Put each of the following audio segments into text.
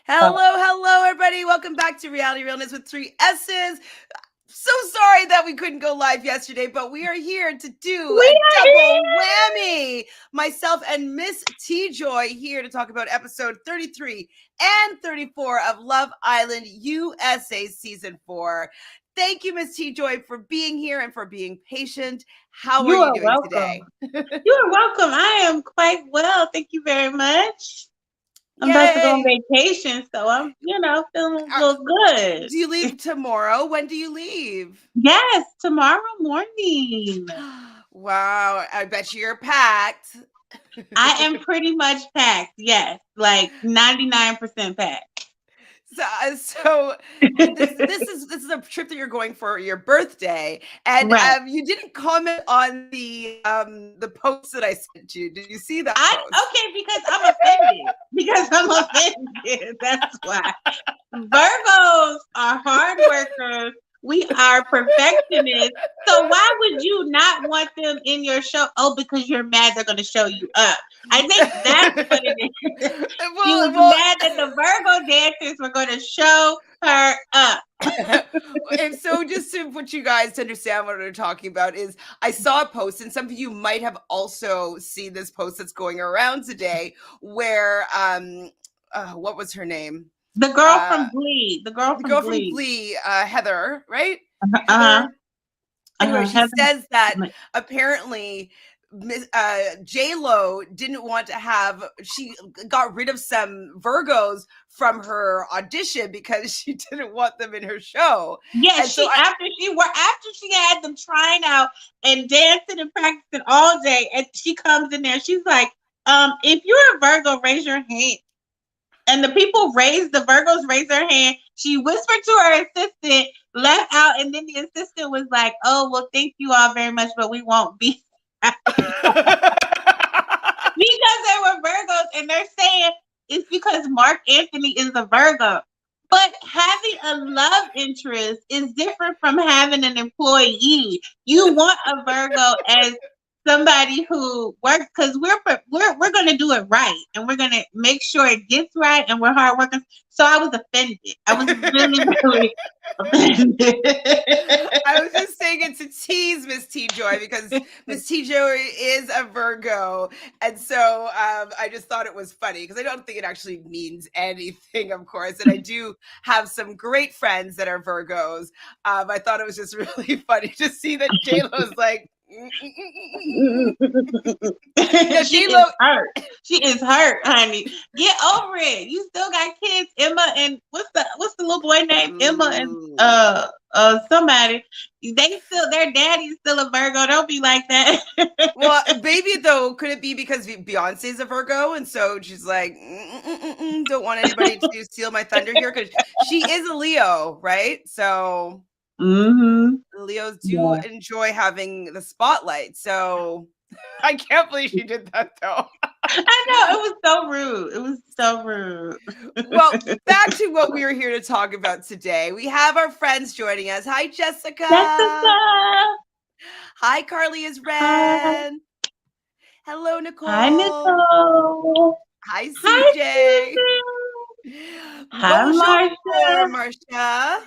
Hello, hello, everybody. Welcome back to Realness with 3 S's. So sorry that we couldn't go live yesterday, but we are here to do a double whammy. Myself and Miss TJoy here to talk about episode 33 and 34 of Love Island USA Season 4. Thank you, Miss TJoy, for being here and for being patient. How are you doing today? You are welcome. I am quite well. Thank you very much. I'm about to go on vacation, so I'm, feeling a little good. Do you leave tomorrow? When do you leave? Yes, tomorrow morning. Wow, I bet you're packed. I am pretty much packed. Yes, like 99% packed. So this is a trip that you're going for your birthday, and right. You didn't comment on the post that I sent you. Did you see that? Okay, because I'm offended. That's why. Virgos are hard workers. We are perfectionists. So why would you not want them in your show? Oh, because you're mad they're going to show you up. I think that's what it is. She was mad that the Virgo dancers were going to show her up. And so just to put you guys to understand what we're talking about is I saw a post, and some of you might have also seen this post that's going around today where what was her name? The girl from Glee. The girl from Glee, Heather, right? Anyway, she says that apparently J-Lo didn't want to have, she got rid of some Virgos from her audition because she didn't want them in her show. Yes, after she had them trying out and dancing and practicing all day, and she comes in there, she's like, if you're a Virgo, raise your hand. And the Virgos raised their hand. She whispered to her assistant, left out, and then the assistant was like, oh, well, thank you all very much, but we won't be. Because they were Virgos, and they're saying it's because Mark Anthony is a Virgo. But having a love interest is different from having an employee. You want a Virgo as somebody who works, because we're going to do it right, and we're going to make sure it gets right, and we're hard workers. So I was offended. I was really, really offended. I was just saying it to tease Miss TJoy because Miss TJoy is a Virgo, and so I just thought it was funny because I don't think it actually means anything, of course. And I do have some great friends that are Virgos. I thought it was just really funny to see that J-Lo's like. She is hurt. She is hurt, honey. Get over it. You still got kids, Emma, and what's the little boy name? Emma and somebody. Their daddy's still a Virgo. Don't be like that. Well, maybe though, could it be because Beyonce's a Virgo, and so she's like, don't want anybody to steal my thunder here because she is a Leo, right? So. Leos do enjoy having the spotlight, so I can't believe she did that though. I know, it was so rude. Well, back to what we were here to talk about today. We have our friends joining us. Hi, Jessica. Hi, Carly is Ren. Hello, Nicole. Hi, Nicole. Hi, CJ. Hi, Marsha.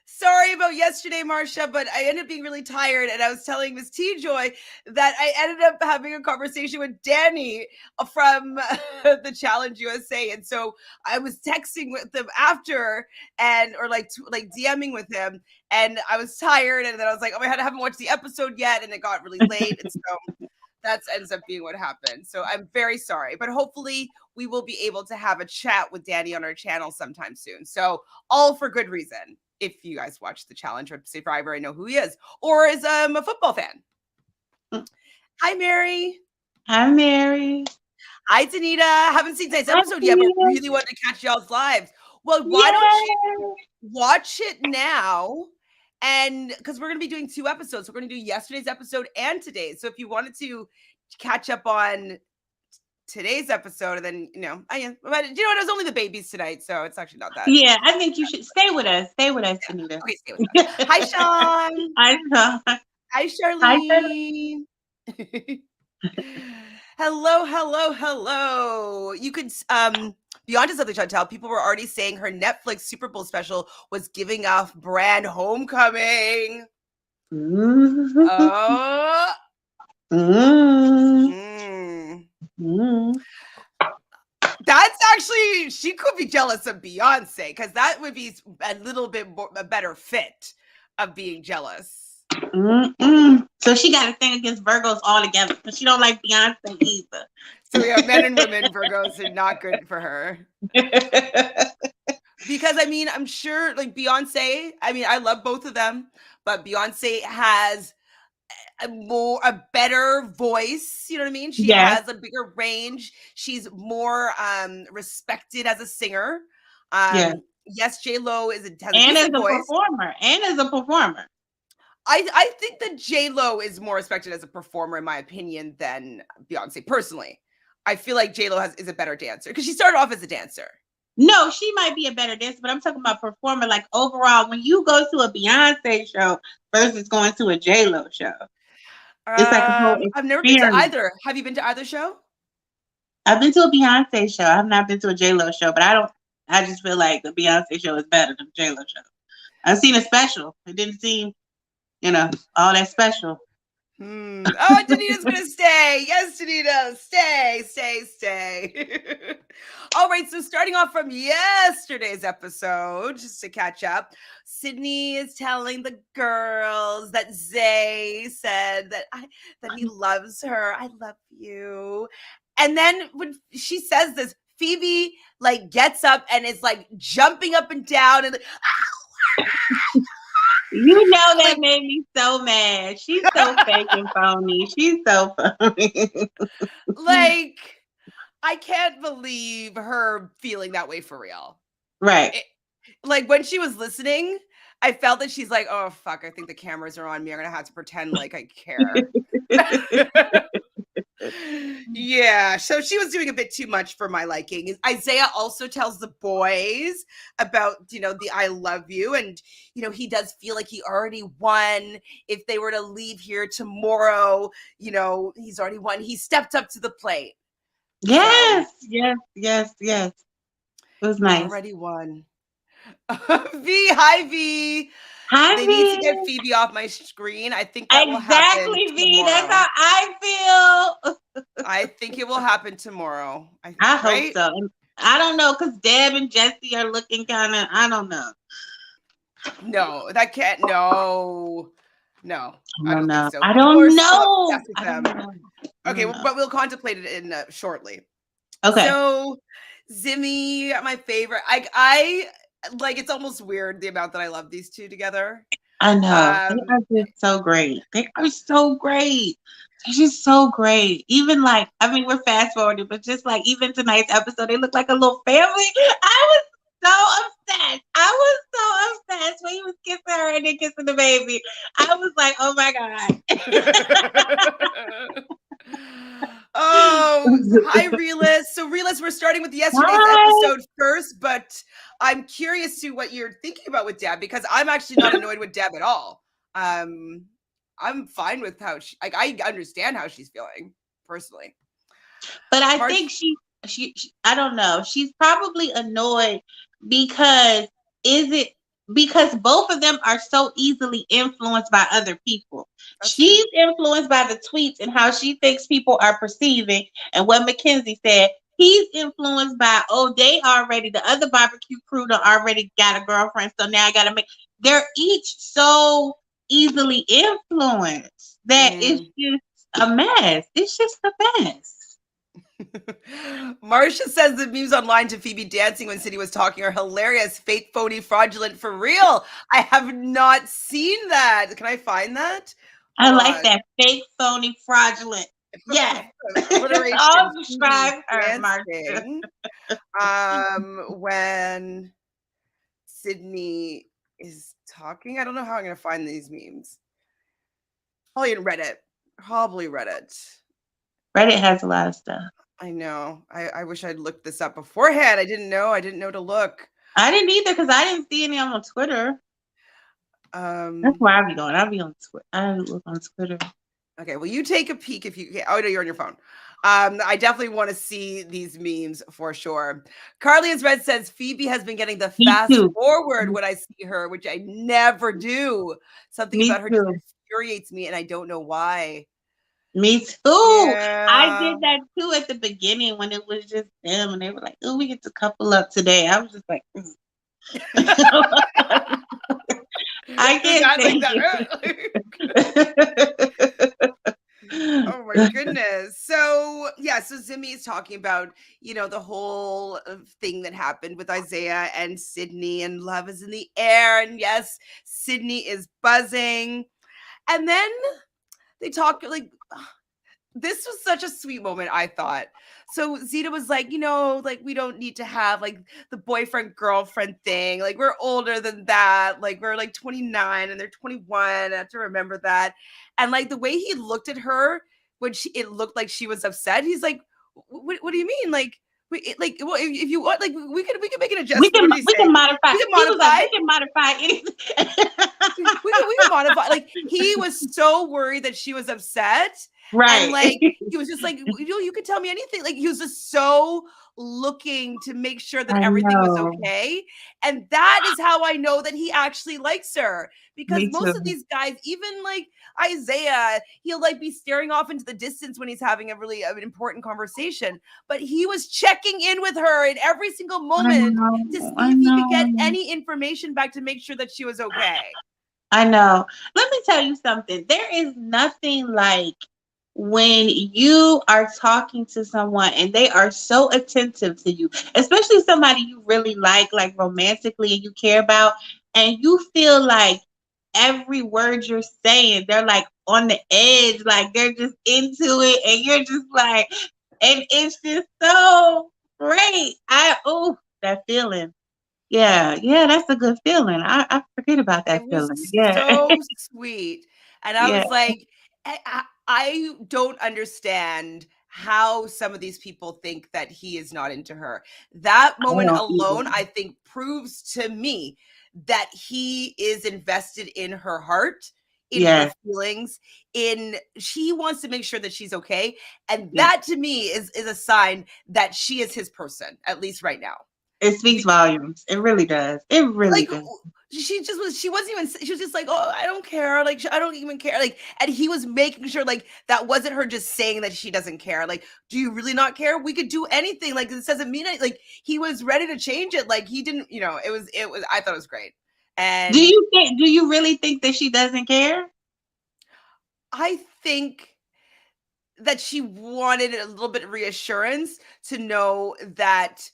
Sorry about yesterday, Marsha, but I ended up being really tired, and I was telling Miss TJoy that I ended up having a conversation with Danny from the Challenge USA, and so I was texting with him after, or DMing with him, and I was tired, and then I was like, oh, I haven't watched the episode yet, and it got really late, and so that ends up being what happened. So I'm very sorry, but hopefully we will be able to have a chat with Danny on our channel sometime soon. So all for good reason. If you guys watch the Challenge or Survivor, I know who he is, or is a football fan. Hi, Mary. Hi, Mary. Hi, Danita. Haven't seen today's episode yet, but really want to catch y'all's lives. Well, why don't you watch it now? And because we're going to be doing 2 episodes, we're going to do yesterday's episode and today's. So if you wanted to catch up on today's episode, and then but it was only the babies tonight, so it's actually not that. Yeah, I think you should stay with us. Anita. Okay, stay with us. Hi, Sean. Hi, Sean. Hi, Charlene. Hello. You could beyond just something Chantel, people were already saying her Netflix Super Bowl special was giving off brand homecoming. Oh. That's actually, she could be jealous of Beyonce, because that would be a little bit more, a better fit of being jealous. So she got a thing against Virgos altogether, but she don't like Beyonce either. So we have men and women Virgos are not good for her. Because I mean, I'm sure like Beyonce, I mean, I love both of them, but Beyonce has a better voice, you know what I mean? She has a bigger range. She's more respected as a singer. Yes, J-Lo has a decent voice. And as a performer. I think that J-Lo is more respected as a performer, in my opinion, than Beyonce personally. I feel like J-Lo is a better dancer because she started off as a dancer. No, she might be a better dancer, but I'm talking about performer. Like overall, when you go to a Beyonce show versus going to a J-Lo show, it's like a whole experience. I've never been to either. Have you been to either show? I've been to a Beyonce show. I have not been to a J-Lo show, but I just feel like the Beyonce show is better than the J-Lo show. I've seen a special. It didn't seem, all that special. Oh, Danita's gonna stay. Yes, Danita, stay. All right, so starting off from yesterday's episode, just to catch up, Sydney is telling the girls that Zay said that he loves her. I love you. And then when she says this, Phoebe like gets up and is like jumping up and down and that made me so mad. She's so fake and phony. She's so phony. Like, I can't believe her feeling that way for real. Right. Like, when she was listening, I felt that she's like, oh, fuck, I think the cameras are on me. I'm going to have to pretend like I care. Yeah, so she was doing a bit too much for my liking. Isaiah also tells the boys about, the I love you. And, he does feel like he already won. If they were to leave here tomorrow, he's already won. He stepped up to the plate. Yes. It was nice. Already won. Hi, V. They need to get Phoebe off my screen. I think that will happen tomorrow. Exactly, V. That's how I feel. I think it will happen tomorrow. I hope so. I don't know, because Deb and Jesse are looking kind of, I don't know. No, that can't, no. I don't think so. I don't know. Okay, but we'll contemplate it in shortly. Okay. So, Zimmy, my favorite. I like, it's almost weird the amount that I love these two together. I know. They are just so great. They are so great. They're just so great. Even like, we're fast forwarding, but just like even tonight's episode, they look like a little family. I was so obsessed when he was kissing her and then kissing the baby. I was like, oh my God. Oh, hi, Realnesss. So, Realnesss, we're starting with yesterday's episode first, but I'm curious to what you're thinking about with Deb, because I'm actually not annoyed with Deb at all. I'm fine with how I understand how she's feeling personally. But I think she I don't know. She's probably annoyed because both of them are so easily influenced by other people. She's influenced by the tweets and how she thinks people are perceiving, and what Mackenzie said. He's influenced by, the other barbecue crew already got a girlfriend, so now I gotta they're each so easily influenced that it's just a mess. It's just a mess. Marcia says the memes online to Phoebe dancing when Sydney was talking are hilarious. Fake, phony, fraudulent, for real. I have not seen that. Can I find that? I like that. Fake, phony, fraudulent. Yes. I'll describe her, Marcia. When Sydney is talking, I don't know how I'm going to find these memes. Probably in Reddit. Reddit has a lot of stuff. I know. I wish I'd looked this up beforehand. I didn't know to look. I didn't either, because I didn't see any on Twitter. That's where I'll be going. I'll be on Twitter. I look on Twitter. Okay, well, you take a peek if you can. Oh, no, you're on your phone. I definitely want to see these memes for sure. Carly as Red says Phoebe has been getting the Me fast too. forward when I see her, which I never do. Something Me about her just too. infuriates me, and I don't know why. Me too. I Yeah. did that too at the beginning when it was just them, and they were like, "Oh, we get to couple up today." I was just like, "I Is can't that like take that? it." Oh my goodness. So, yeah, so Zimmy is talking about, the whole thing that happened with Isaiah and Sydney, and love is in the air. And yes, Sydney is buzzing. And then they talk like, this was such a sweet moment, I thought. So Zeta was like, like we don't need to have like the boyfriend girlfriend thing. Like we're older than that. Like we're like 29 and they're 21. I have to remember that. And like the way he looked at her when it looked like she was upset. He's like, what do you mean? Like, well, if you want, like we can make an adjustment. What did he We can say? modify. We can He was like, modify. "We can modify anything." We can modify. Like he was so worried that she was upset, and Right. like he was just like, you could tell me anything. Like he was just so looking to make sure that I everything was know. okay, and that is how I know that he actually likes her, because Me most of too. these guys, even like Isaiah, he'll like be staring off into the distance when he's having a really important conversation, but he was checking in with her in every single I moment to know. see I if he could get know. any information back to make sure that she was okay. I know. Let me tell you something. There is nothing like when you are talking to someone and they are so attentive to you, especially somebody you really like romantically and you care about, and you feel like every word you're saying, they're like on the edge, like they're just into it, and you're just like, and it's just so great. That feeling. Yeah, that's a good feeling. I forget about It that was feeling. Yeah. so sweet. And I Yeah. was like, I don't understand how some of these people think that he is not into her. That I moment don't either. alone, I think, proves to me that he is invested in her heart, in her Yeah. feelings, in she wants to make sure that she's okay. And Yeah. that to me is a sign that she is his person, at least right now. It speaks volumes. It really does. It really Like does. she wasn't even, she was just like, oh, I don't care, like I don't even care, like, and he was making sure like that wasn't her just saying that she doesn't care. Like, do you really not care? We could do anything, like this doesn't mean it. Like he was ready to change it. Like he didn't, it was I thought it was great. And Do you really think that she doesn't care? I think that she wanted a little bit of reassurance to know that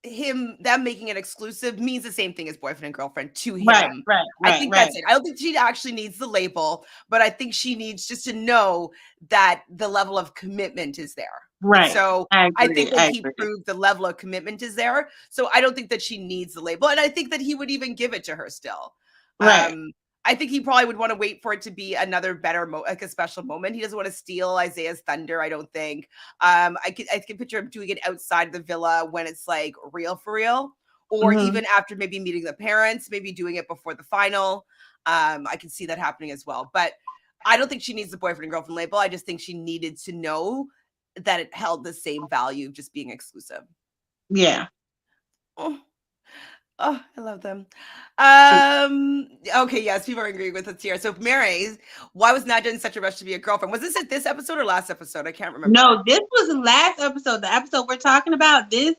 them making it exclusive means the same thing as boyfriend and girlfriend to Right, him. right, I right, think right, that's it. I don't think she actually needs the label, but I think she needs just to know that the level of commitment is there. And right. so I I agree. think that I he agree. proved the level of commitment is there. So I don't think that she needs the label. And I think that he would even give it to her still. Right. I think he probably would want to wait for it to be another better, like a special moment. He doesn't want to steal Isaiah's thunder, I don't think. I can picture him doing it outside the villa when it's like real for real, or Hmm. even after maybe meeting the parents, maybe doing it before the final. I can see that happening as well. But I don't think she needs the boyfriend and girlfriend label. I just think she needed to know that it held the same value of just being exclusive. Yeah. Oh, oh, I love them. Okay, yes, people are agreeing with us here. So, Mary, why was Nadia in such a rush to be a girlfriend? Was this at this episode or last episode? I can't remember. No, this was the last episode. The episode we're talking about. She's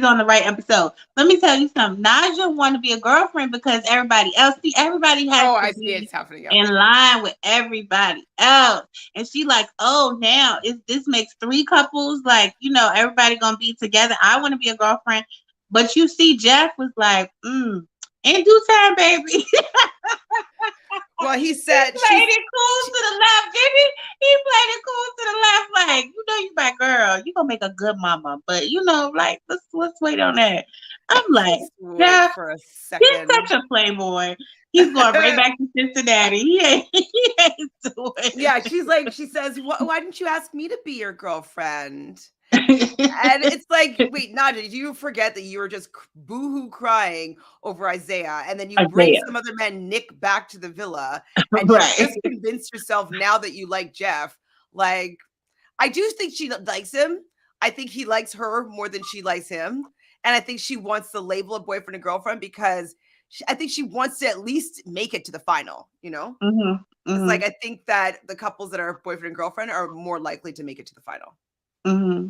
on the right episode. Let me tell you something. Naja want to be a girlfriend because everybody has Oh, to I see be it's happening. Yep. in line with everybody else. And she like, oh, now this makes three couples, like, everybody gonna be together. I want to be a girlfriend. But you see, Jeff was like, in due time, baby. Well, he He said played it cool to the left, didn't he? He played it cool to the left, like, you my girl. You gonna make a good mama, but like, let's wait on that. I'm like, Just wait yeah, for a he's second. such a playboy. He's going right back to Cincinnati. He ain't doing Yeah, she says, why didn't you ask me to be your girlfriend? it. And it's like, wait, Nadia, did you forget that you were just boohoo crying over Isaiah, and then you bring Isaiah. some other man, Nick, back to the villa, and you've Right. just convinced yourself now that you like Jeff? Like, I do think she likes him. I think he likes her more than she likes him. And I think she wants the label of boyfriend and girlfriend because I think she wants to at least make it to the final, you know? Mm-hmm. It's Mm-hmm. like I think that the couples that are boyfriend and girlfriend are more likely to make it to the final. Mm-hmm.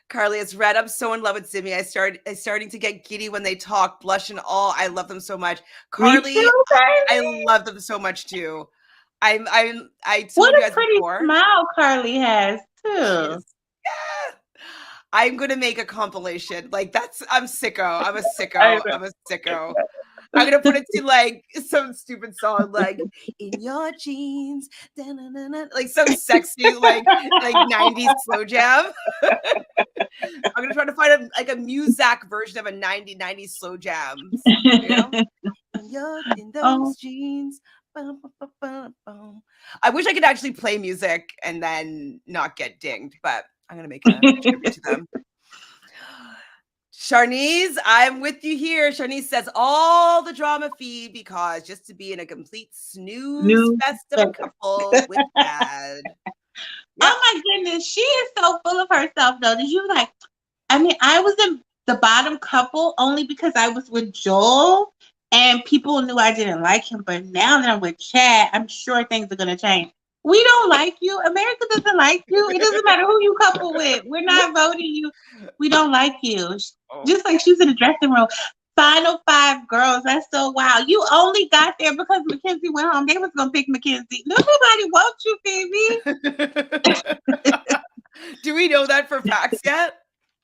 Carly, it's Red. I'm so in love with Simi. I'm starting to get giddy when they talk, blush and all. I love them so much. Me Carly, too, I baby. love them so much too. I What told you a guys pretty before. smile Carly has She too. is. Yeah. I'm gonna make a compilation. Like I'm sicko. I'm a I sicko. I'm a sicko. I'm gonna put it to like some stupid song like "In Your Jeans," da-na-na-na, like some sexy like 90s slow jam. I'm gonna try to find a Muzak version of a 90s slow jams. You know, in Oh, those jeans. Bum, bum, bum, bum, bum. I wish I could actually play music and then not get dinged, but I'm gonna make a tribute to them. Sharnice, I'm with you here. Sharnice says all the drama feed because just to be in a complete snooze new. fest of a couple with Dad. Yeah. Oh my goodness, she is so full of herself though. Did you like? I mean, I was in the bottom couple only because I was with Joel and people knew I didn't like him. But now that I'm with Chad, I'm sure things are gonna change. We don't like you. America doesn't like you. It doesn't matter who you couple with. We're not voting you. We don't like you. Oh. Just like she's in the dressing room. Final five girls. That's so wild. You only got there because Mackenzie went home. They was gonna pick Mackenzie. Nobody wants you, baby. Do we know that for facts yet?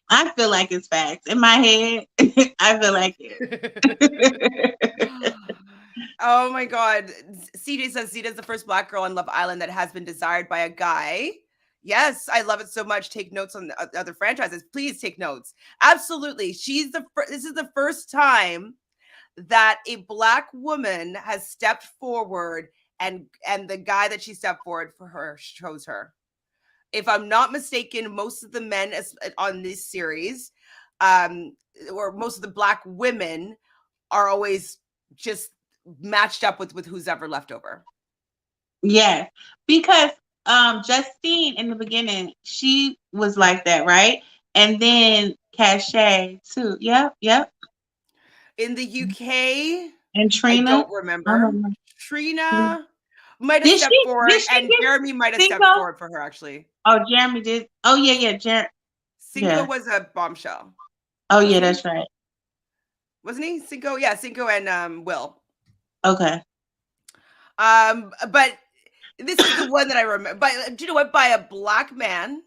I feel like it's facts. In my head, I feel like it. Oh my God. CJ says Zita's the first Black girl on Love Island that has been desired by a guy. Yes, I love it so much. Take notes on the other franchises. Please take notes. Absolutely. This is the first time that a Black woman has stepped forward and the guy that she stepped forward for her chose her. If I'm not mistaken, most of the men on this series, or most of the Black women, are always just matched up with who's ever left over. Yeah, because Justine in the beginning, she was like that, right? And then Cachet too. Yep, yep. In the UK, And I Trina. don't remember. Trina might have Did stepped she forward, did she and get Jeremy might have stepped Cinco? forward for her, actually. Oh, Jeremy did. Oh yeah, yeah, Cinco yeah. was a bombshell. Oh yeah, Wasn't he? that's right. Wasn't he? Cinco, yeah, Cinco and Will. Okay. But this is the one that I remember. But do you know what? By a Black man,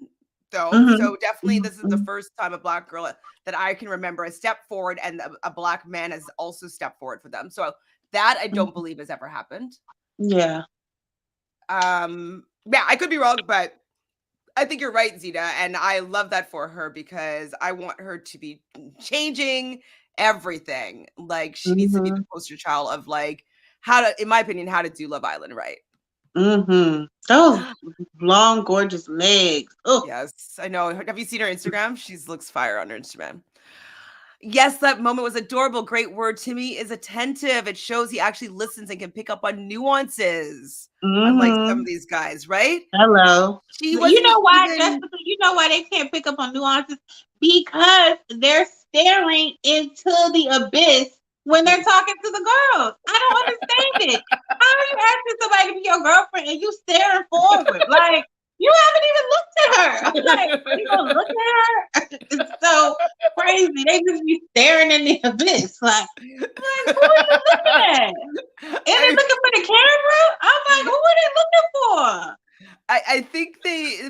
though. Mm-hmm. So definitely, this is the Mm-hmm. first time a Black girl that I can remember has stepped forward, and a Black man has also stepped forward for them. So that I don't believe has ever happened. Yeah. Yeah, I could be wrong, but I think you're right, Zita, and I love that for her because I want her to be changing everything. Like she needs to be the Mm-hmm. poster child of like how to, in my opinion, how to do Love Island right. Mm-hmm. Those long, gorgeous legs. Oh. Yes, I know. Have you seen her Instagram? She looks fire on her Instagram. Yes, that moment was adorable. Great word. Timmy is attentive. It shows he actually listens and can pick up on nuances, unlike some Mm-hmm. of these guys, right? Hello. She You wasn't know why, even. Jessica? You know why they can't pick up on nuances? Because they're staring into the abyss when they're talking to the girls. I don't understand it. How are you asking somebody to be your girlfriend and you staring forward? Like, you haven't even looked at her. I'm like, are you gonna look at her? It's so crazy. They just be staring in the abyss. Like, who are you looking at? And they looking for the camera? I'm like, who are they looking for? I think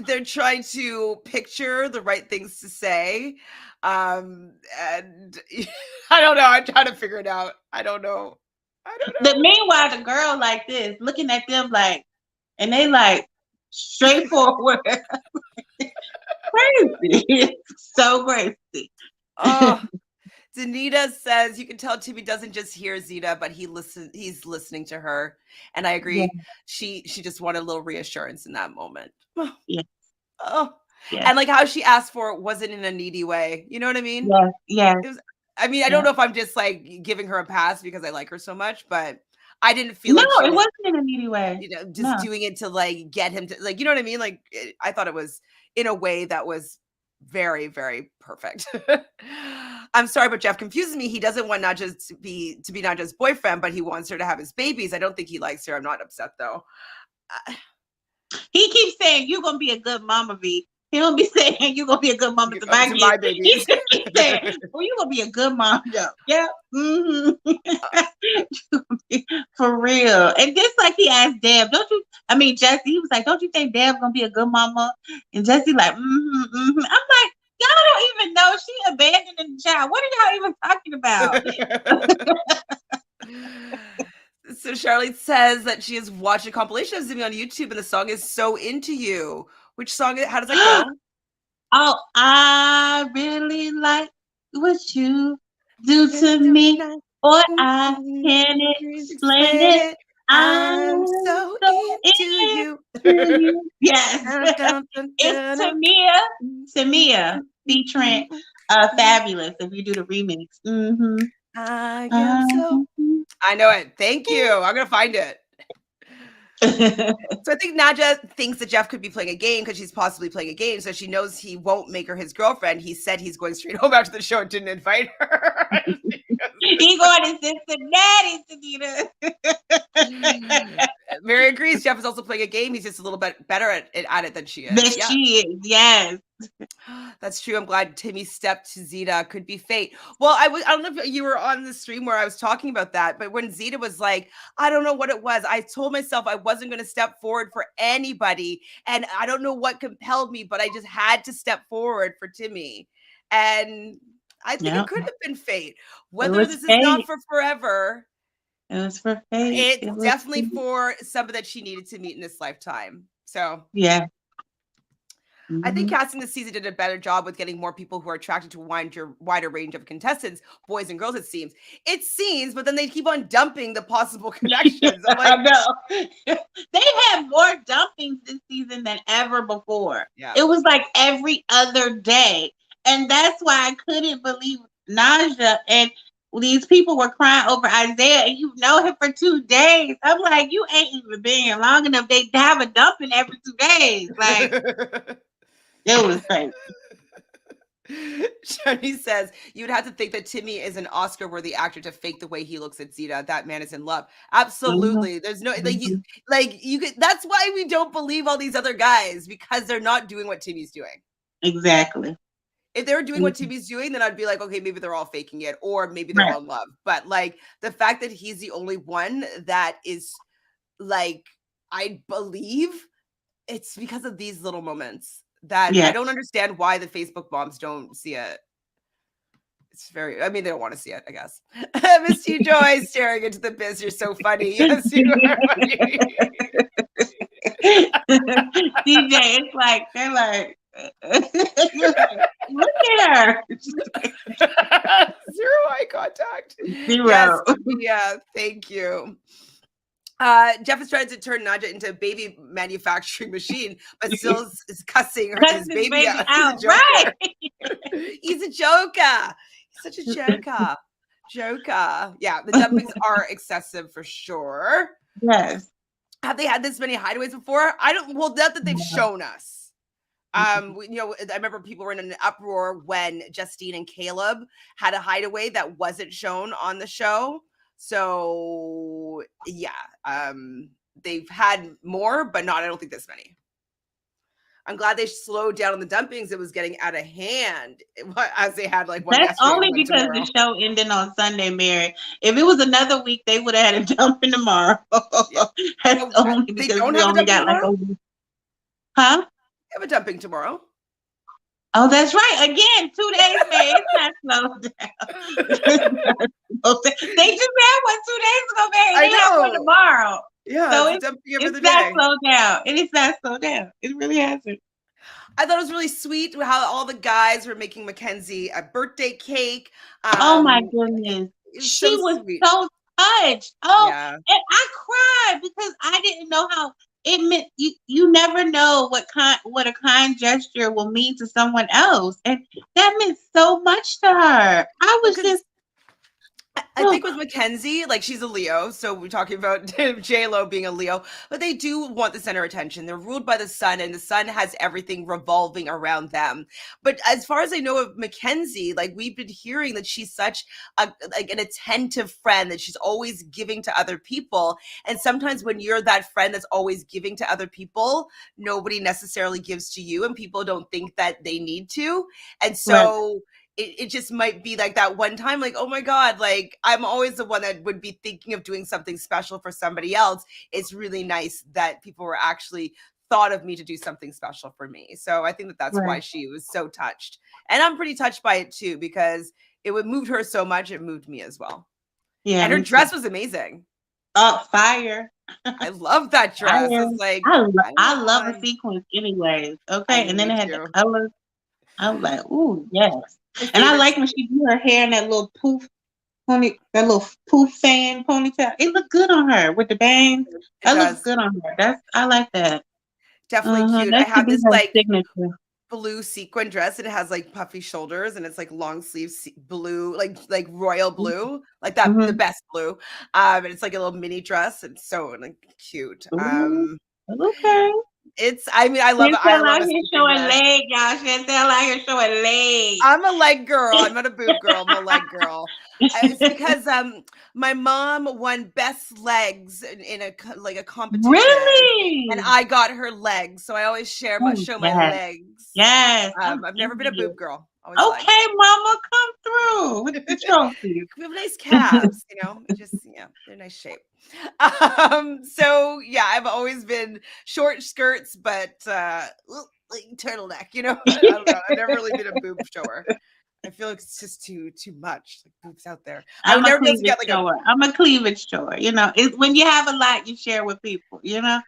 they're trying to picture the right things to say. And I don't know. I'm trying to figure it out. I don't know. Meanwhile, the girl like this, looking at them like, and they like straightforward. Crazy. So crazy. Oh, Danita says you can tell Timmy doesn't just hear Zita, but he's listening to her. And I Yeah. agree. She just wanted a little reassurance in that moment. Yeah. Oh. Yeah. And like how she asked for it wasn't in a needy way. You know what I mean? Yeah. Yeah. It was, I mean, I don't know if I'm just like giving her a pass because I like her so much, but I didn't feel No, like she it was, wasn't in a needy way. just No. doing it to like get him to, like, you know what I mean? Like, I thought it was in a way that was very, very perfect. I'm sorry, but Jeff confuses me. He doesn't want Nadja to be Nadja's boyfriend, but he wants her to have his babies. I don't think he likes her. I'm not upset though. He keeps saying you're gonna be a good mama, V. He don't be saying you're gonna be a good mama to my To kids. my babies. He keeps saying, well, you're gonna be a good mom. Yeah. For real. And just like he asked Deb, Jesse, he was like, don't you think Deb gonna be a good mama? And Jesse like, I'm like, y'all don't even know she abandoning the child. What are y'all even talking about? So Charlotte says that she has watched a compilation of Zimmy on YouTube, and the song is "So Into You." Which song? How does that go? Oh, I really like what you do to me, or I can't explain it. I'm so into you. Yes. It's Tamia featuring Fabulous, if you do the remix. I know it. Thank you. I'm gonna find it. So I think Nadja thinks that Jeff could be playing a game because she's possibly playing a game. So she knows he won't make her his girlfriend. He said he's going straight home after the show and didn't invite her. He's going to Cincinnati, Sanita. Mary agrees. Jeff is also playing a game. He's just a little bit better at it than she is. She is, yes. That's true. I'm glad Timmy stepped to Zeta. Could be fate. Well, I don't know if you were on the stream where I was talking about that, but when Zeta was like, I don't know what it was. I told myself I wasn't going to step forward for anybody. And I don't know what compelled me, but I just had to step forward for Timmy. And I think it could have been fate. Whether this is not for forever. It was for fate. It's definitely for somebody that she needed to meet in this lifetime. So, yeah. I think casting this season did a better job with getting more people who are attracted to a wider range of contestants, boys and girls, it seems, but then they keep on dumping the possible connections. I'm like, I know. They had more dumpings this season than ever before. Yeah. It was like every other day. And that's why I couldn't believe Naja and these people were crying over Isaiah, and you know him for 2 days. I'm like, you ain't even been here long enough. They have a dumping every 2 days. Like, it was crazy. Shani says, you would have to think that Timmy is an Oscar-worthy actor to fake the way he looks at Zeta. That man is in love. Absolutely. There's no, you could, that's why we don't believe all these other guys, because they're not doing what Timmy's doing. Exactly. If they were doing what Timmy's doing, then I'd be like, okay, maybe they're all faking it, or maybe they're all in love. But like the fact that he's the only one that is like, I believe it's because of these little moments that I don't understand why the Facebook moms don't see it. It's very, I mean, they don't want to see it, I guess. Miss TJoy staring into the biz. You're so funny. Yes, you are funny. DJ, it's like, they're like, look at her. Zero eye contact. Zero. Yes, yeah, thank you. Jeff is trying to turn Nadja into a baby manufacturing machine, but still is cussing his baby out. He's a joker. Right. He's a joker. He's such a joker. Yeah, the dumpings are excessive for sure. Yes. Have they had this many hideaways before? Not that they've shown us. I remember people were in an uproar when Justine and Caleb had a hideaway that wasn't shown on the show. So yeah, they've had more, but I don't think this many. I'm glad they slowed down on the dumpings. It was getting out of hand as they had like one. That's only because the show ended on Sunday, Mary. If it was another week, they would have had a dumping tomorrow. Yeah. That's only because we only got like a week. Huh? They have a dumping tomorrow. Oh, that's right. Again, 2 days, Mary. It's not slowed down. They just had one 2 days ago, Mary. They have one tomorrow. Yeah, so it's not slowed down. It is not slowed down. It really hasn't. I thought it was really sweet how all the guys were making Mackenzie a birthday cake. Oh my goodness. She was so touched. Oh, yeah. And I cried because I didn't know how it meant. You never know what a kind gesture will mean to someone else. And that meant so much to her. I think with Mackenzie, like she's a Leo, so we're talking about J-Lo being a Leo, but they do want the center of attention. They're ruled by the sun, and the sun has everything revolving around them. But as far as I know of Mackenzie, like we've been hearing that she's such an attentive friend, that she's always giving to other people. And sometimes when you're that friend that's always giving to other people, nobody necessarily gives to you, and people don't think that they need to. And so it just might be like that one time, like, oh my God, like I'm always the one that would be thinking of doing something special for somebody else. It's really nice that people were actually thought of me to do something special for me. So I think that that's why she was so touched. And I'm pretty touched by it too, because it would move her so much. It moved me as well. Yeah. And her dress was amazing. Oh, fire. I love that dress. It's like, I love a sequence anyways. Okay. And then it had the colors. I was like, ooh, yes. And I like when she do her hair in that little poof fan ponytail. It looked good on her with the bangs. That looks good on her. I like that. Definitely cute. I have this like signature blue sequin dress, and it has like puffy shoulders, and it's like long sleeves blue, like royal blue, like that the best blue. And it's like a little mini dress, and so like cute. Okay. I mean, I love it. I love it. Showing leg, y'all. Chantel out here showing leg. I'm a leg girl. I'm not a boob girl. I'm a leg girl. It's because my mom won best legs in a competition. Really? And I got her legs, so I always show my legs. Yes. I've never been a boob girl. Okay, Mama, come through with the trophy. We have nice calves, they're nice shape. So yeah, I've always been short skirts, but like turtleneck, I don't know. I've never really been a boob shower. I feel like it's just too much, like boobs out there. I'm a cleavage shower. When you have a lot, you share with people. I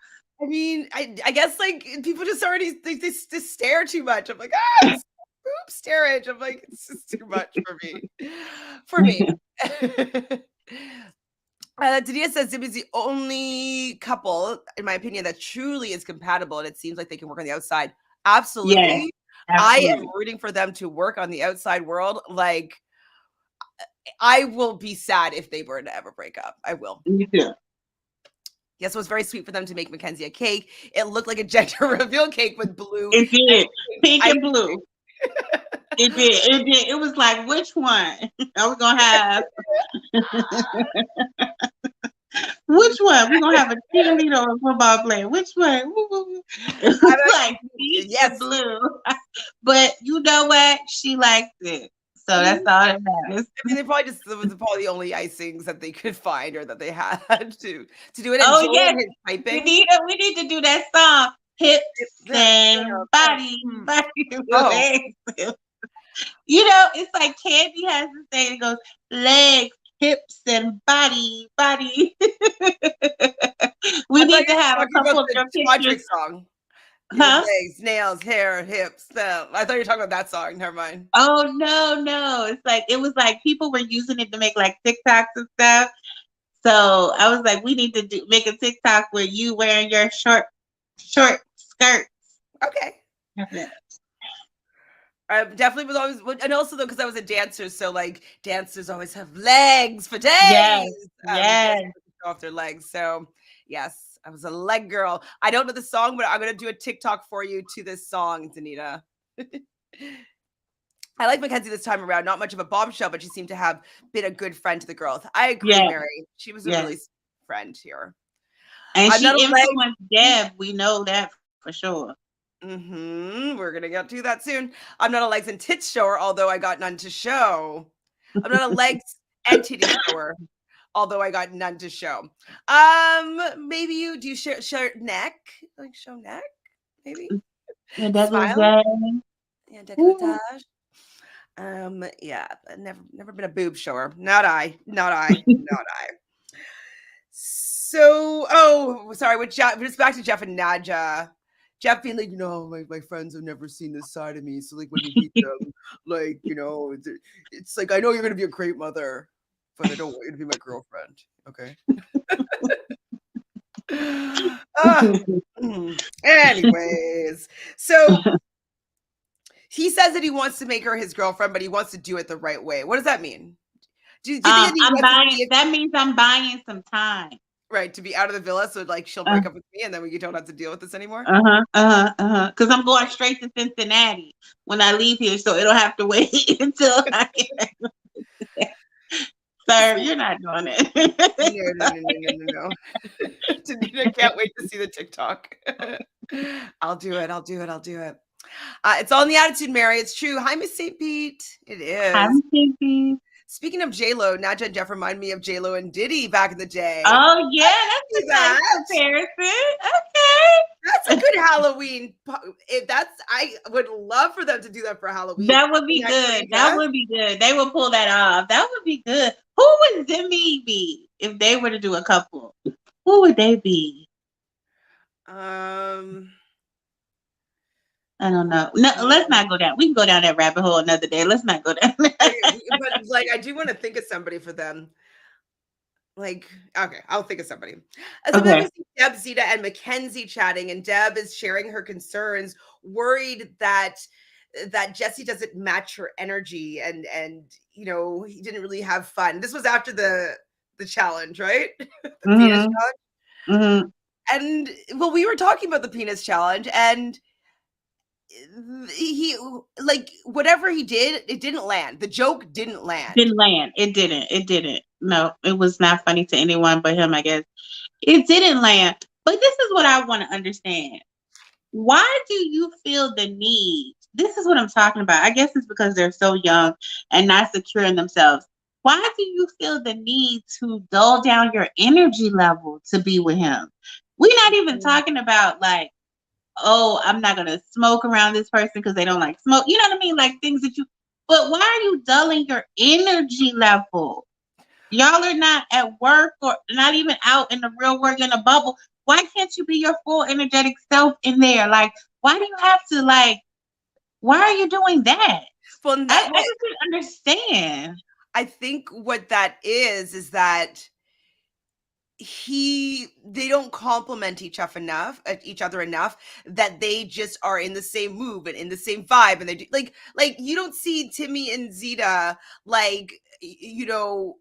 mean, I guess like people just already they just stare too much. I'm like, boob starage. I'm like, it's just too much for me. Dania says Zib is the only couple, in my opinion, that truly is compatible, and it seems like they can work on the outside. Absolutely. Yes, absolutely. I am rooting for them to work on the outside world. Like, I will be sad if they were to ever break up. I will. Me too. Yes, it was very sweet for them to make Mackenzie a cake. It looked like a gender reveal cake with blue. It did. Pink and blue. It did. It was like, which one? I was gonna have which one? We're gonna have a cheerleader or a football player. Which one? It was like yes, blue. But you know what? She liked it. So that's all that matters. I mean, it was probably the only icings that they could find or that they had to do it. Oh yes, we need to do that song. Hips and body. It's like Candy has this thing. It goes legs, hips, and body. We need to have a couple of your pictures. Song. Legs, nails, hair, hips. I thought you were talking about that song. Never mind. Oh no! It was like people were using it to make like TikToks and stuff. So I was like, we need to make a TikTok with you wearing your short skirts. Okay. I definitely was always, and also though, because I was a dancer, so like dancers always have legs for days. Yes. Show off their legs. So yes, I was a leg girl. I don't know the song, but I'm gonna do a TikTok for you to this song, Danita. I like Mackenzie this time around. Not much of a bombshell, but she seemed to have been a good friend to the girls. I agree, Mary. She was a really friend here. And she influenced Deb. We know that for sure. We're gonna get to that soon. I'm not a legs and tits shower, although I got none to show. I'm not a legs and titty shower, although I got none to show. Maybe you do show neck, like show neck, maybe. Smile. Yeah, decolletage. Never been a boob shower. Not I. So, sorry. With Jeff, just back to Jeff and Nadja. Jeff being like, my friends have never seen this side of me. So like when you meet them, like, it's like, I know you're going to be a great mother, but I don't want you to be my girlfriend. Okay. Anyways, so he says that he wants to make her his girlfriend, but he wants to do it the right way. What does that mean? Do you think that he I'm wants to buying. see if That means I'm buying some time. right, to be out of the villa, so like she'll break up with me, and then we don't have to deal with this anymore? Because I'm going straight to Cincinnati when I leave here, so it'll have to wait until I Sir, you're not doing it. No. Danita can't wait to see the TikTok. I'll do it. It's all in the attitude, Mary. It's true. Hi, Miss St. Pete. It I'm is. thinking. Speaking of J-Lo, Nadja and Jeff remind me of J-Lo and Diddy back in the day. Oh yeah, See that's a that? nice comparison. Okay. That's a good Halloween. If I would love for them to do that for Halloween. That would be good. That would be good. They would pull that off. That would be good. Who would Zimmy be if they were to do a couple? Who would they be? I don't know. No, let's not go down. We can go down that rabbit hole another day. Let's not go down. But like, I do want to think of somebody for them. Like, okay, I'll think of somebody. Sometimes we see Deb, Zeta, and Mackenzie chatting, and Deb is sharing her concerns, worried that Jesse doesn't match her energy, and you know, he didn't really have fun. This was after the challenge, right? The penis challenge. And well, we were talking about the penis challenge, and he, like, whatever he did, it didn't land. The joke didn't land. It didn't. No, it was not funny to anyone but him, I guess. It didn't land. But this is what I want to understand. Why do you feel the need? This is what I'm talking about. I guess it's because they're so young and not secure in themselves. Why do you feel the need to dull down your energy level to be with him? We're not even talking about like, oh, I'm not going to smoke around this person because they don't like smoke. You know what I mean? Like things that you, but why are you dulling your energy level? Y'all are not at work or not even out in the real world in a bubble. Why can't you be your full energetic self in there? Like, why do you have to like, why are you doing that? Well, I just didn't understand. I think what that is that they don't compliment each other enough that they just are in the same move and in the same vibe, and they do like you don't see Timmy and Zeta like, you know,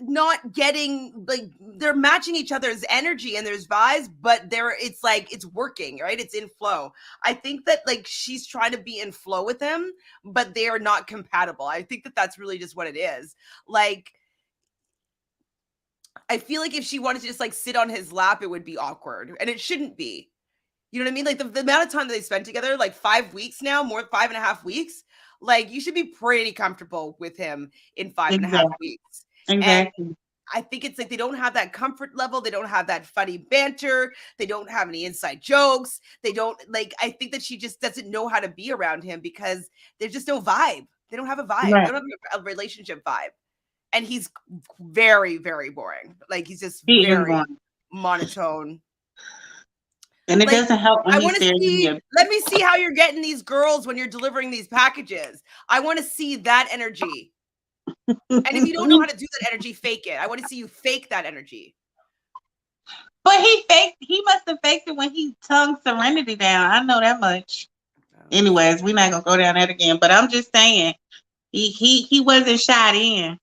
not getting, like, they're matching each other's energy and there's vibes, but it's like it's working, right? It's in flow. I think that like she's trying to be in flow with him, but they are not compatible. I think that that's really just what it is. Like, I feel like if she wanted to just like sit on his lap, it would be awkward, and it shouldn't be. You know what I mean? Like the amount of time that they spent together, like 5 weeks now, more 5.5 weeks. Like you should be pretty comfortable with him in 5.5 weeks. Exactly. And I think it's like they don't have that comfort level. They don't have that funny banter. They don't have any inside jokes. They don't like. I think that she just doesn't know how to be around him because there's just no vibe. They don't have a vibe. Right. They don't have a relationship vibe. And he's very, very boring. Like he's just very monotone. And it doesn't help when he's staring. Let me see how you're getting these girls when you're delivering these packages. I want to see that energy. And if you don't know how to do that energy, fake it. I want to see you fake that energy. But he must have faked it when he tongued Serenity down. I know that much. Anyways, we're not gonna go down that again. But I'm just saying, he wasn't shot in.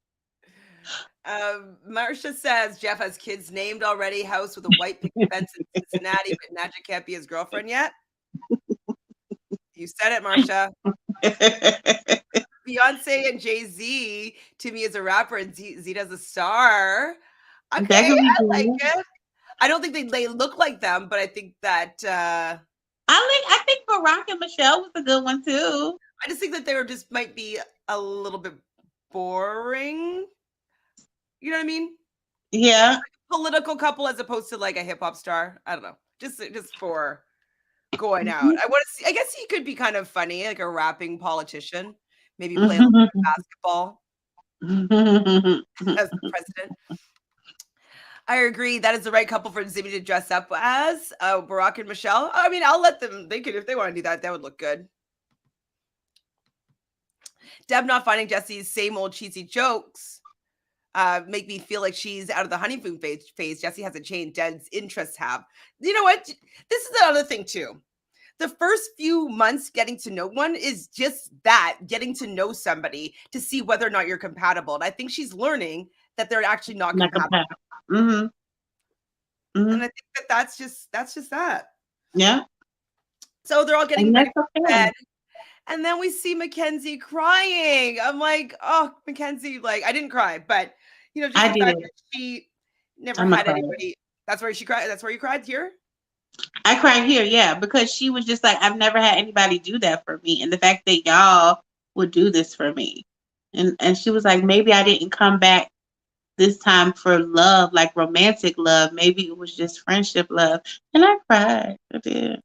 Marcia says Jeff has kids named already. House with a white picket fence in Cincinnati, but Nadja can't be his girlfriend yet. You said it, Marcia. Beyonce and Jay-Z to me is a rapper, and Zeta's a star. Okay, I like it. I don't think they look like them, but I think that I think Barack and Michelle was a good one too. I just think that they just might be a little bit boring. You know what I mean? Yeah. Like a political couple as opposed to like a hip hop star. I don't know. Just for going out. I want to see. I guess he could be kind of funny, like a rapping politician. Maybe play a little bit of basketball as the president. I agree. That is the right couple for Zimmy to dress up as. Barack and Michelle. I mean, I'll let them. They could, if they want to do that. That would look good. Deb not finding Jesse's same old cheesy jokes make me feel like she's out of the honeymoon phase. Jesse hasn't changed. Deb's interests have. You know what? This is another thing too. the first few months getting to know one is just that, getting to know somebody to see whether or not you're compatible. And I think she's learning that they're actually not compatible. Mm-hmm. And I think that's just that. Yeah. So they're all getting ready for okay. bed. And then we see Mackenzie crying. I'm like, oh, Mackenzie, like, I didn't cry, but, you know, just I the did. fact that she never had anybody. That's where she cried. That's where you cried here? I cried here, yeah, because she was just like, I've never had anybody do that for me. And the fact that y'all would do this for me. And she was like, maybe I didn't come back this time for love, like romantic love. Maybe it was just friendship love. And I cried. I did.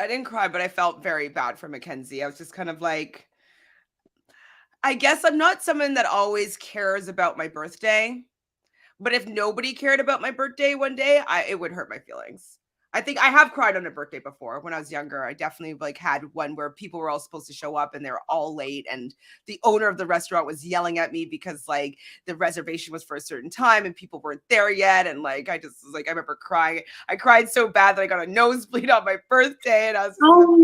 I didn't cry, but I felt very bad for Mackenzie. I was just kind of like, I guess I'm not someone that always cares about my birthday, but if nobody cared about my birthday one day, it would hurt my feelings. I think I have cried on a birthday before when I was younger. I definitely like had one where people were all supposed to show up and they were all late, and the owner of the restaurant was yelling at me because like the reservation was for a certain time and people weren't there yet. And like I just was like, I remember crying. I cried so bad that I got a nosebleed on my birthday, and I was crying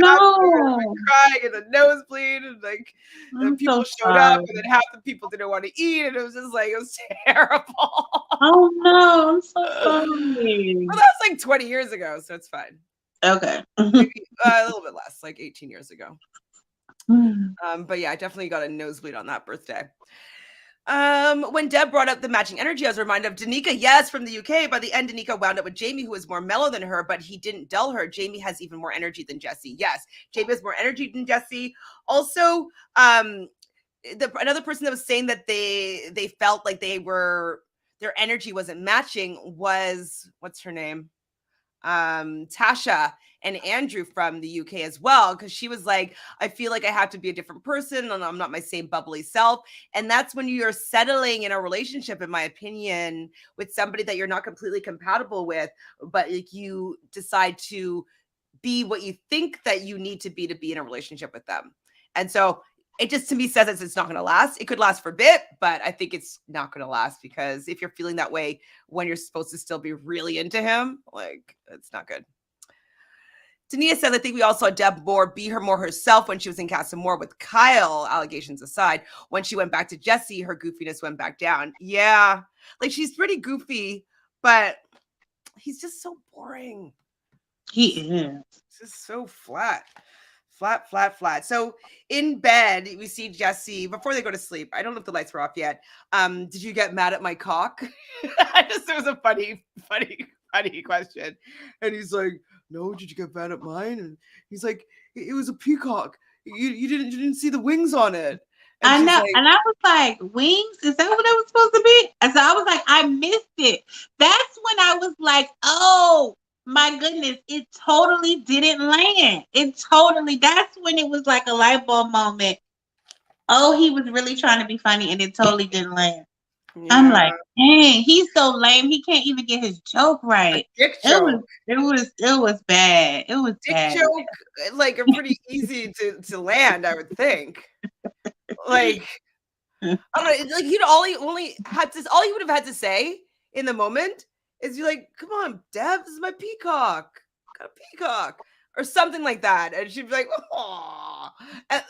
in the nosebleed, and like and people showed up, and then half the people didn't want to eat, and it was just like it was terrible. Oh no, I'm so sorry. Well, that was like 20 years ago, so it's fine. Okay. Maybe a little bit less, like 18 years ago. But yeah, I definitely got a nosebleed on that birthday. When Deb brought up the matching energy, I was reminded of Danica. Yes, from the UK. By the end, Danica wound up with Jamie, who was more mellow than her, but he didn't dull her. Jamie has even more energy than Jesse. Yes, Jamie has more energy than Jesse. Also, another person that was saying that they felt like their energy wasn't matching was, what's her name? Tasha and Andrew from the UK as well, because she was like, I feel like I have to be a different person and I'm not my same bubbly self. And that's when you're settling in a relationship, in my opinion, with somebody that you're not completely compatible with, but like you decide to be what you think that you need to be in a relationship with them. And so it just to me says that it's not going to last. It could last for a bit, but I think it's not going to last, because if you're feeling that way when you're supposed to still be really into him, like it's not good. Tania said, I think we all saw Deb Moore be more herself when she was in Casa Moore with Kyle, allegations aside. When she went back to Jesse, her goofiness went back down. Yeah, like she's pretty goofy, but he's just so boring. He is. It's just so flat. So in bed, we see Jesse before they go to sleep. I don't know if the lights were off yet. Did you get mad at my cock? It was a funny question. And he's like, no, did you get mad at mine? And he's like, it was a peacock. You didn't see the wings on it. And I know. like, and I was like, wings? Is that what it was supposed to be? And so I was like, I missed it. That's when I was like, oh, my goodness, it totally didn't land. That's when it was like a light bulb moment. Oh, he was really trying to be funny and it totally didn't land. Yeah. I'm like, dang, he's so lame. He can't even get his joke right. Dick joke. It was bad. It was dick bad. joke, like a pretty easy to land, I would think. Like, I don't know, like all he would have had to say in the moment is you're like, come on, Deb, this is my peacock. Got a peacock. Or something like that. And she'd be like, oh. And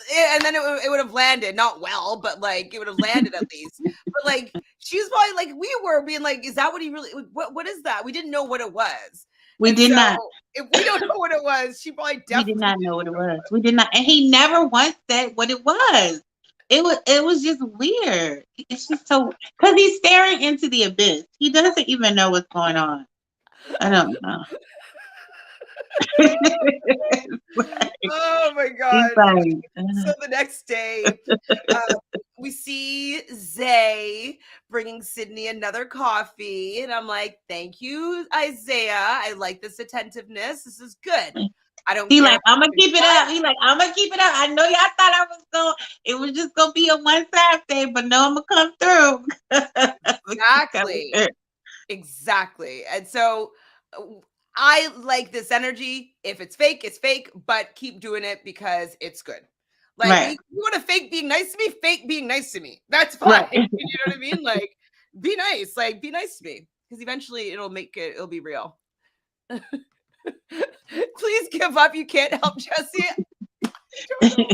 then it would have landed, not well, but like it would have landed at least. But like she was probably like we were being like, is that what he really what is that? We didn't know what it was. We did not. If we don't know what it was, she probably definitely did not know what it was. We did not, and he never once said what it was. It was just weird. It's just so, because he's staring into the abyss. He doesn't even know what's going on. I don't know. Oh my god. So the next day we see Zay bringing Sydney another coffee, and I'm like, thank you, Isaiah, I like this attentiveness, this is good. I don't He like, I'm gonna keep it up. He like, I'm gonna keep it up. I know y'all thought it was just gonna be a one-time thing, but no, I'm gonna come through. Exactly. And so I like this energy. If it's fake, it's fake, but keep doing it because it's good. Like, right. You want to fake being nice to me? Fake being nice to me. That's fine. Right. You know what I mean? Like, be nice. Like, be nice to me, because eventually it'll be real. Please give up. You can't help Jesse. I don't know.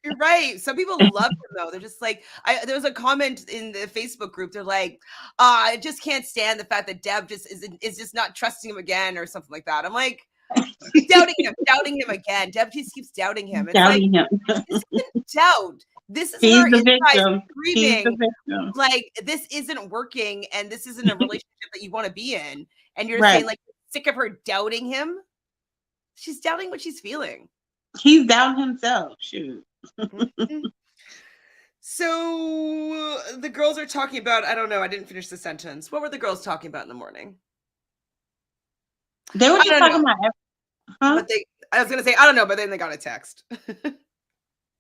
You're right. Some people love him though. They're just like, there was a comment in the Facebook group. They're like, I just can't stand the fact that Deb is just not trusting him again or something like that. I'm like, doubting him again. Deb just keeps doubting him. It's doubting like, him. this isn't doubt. This is He's her the inside victim. He's the screaming, victim. like, this isn't working and this isn't a relationship that you want to be in. And you're Right. saying, like, sick of her doubting him. She's doubting what she's feeling. He's doubting himself. Shoot. So the girls are talking about, I don't know, I didn't finish the sentence. What were the girls talking about in the morning? They were just talking about but I was gonna say, I don't know, but then they got a text.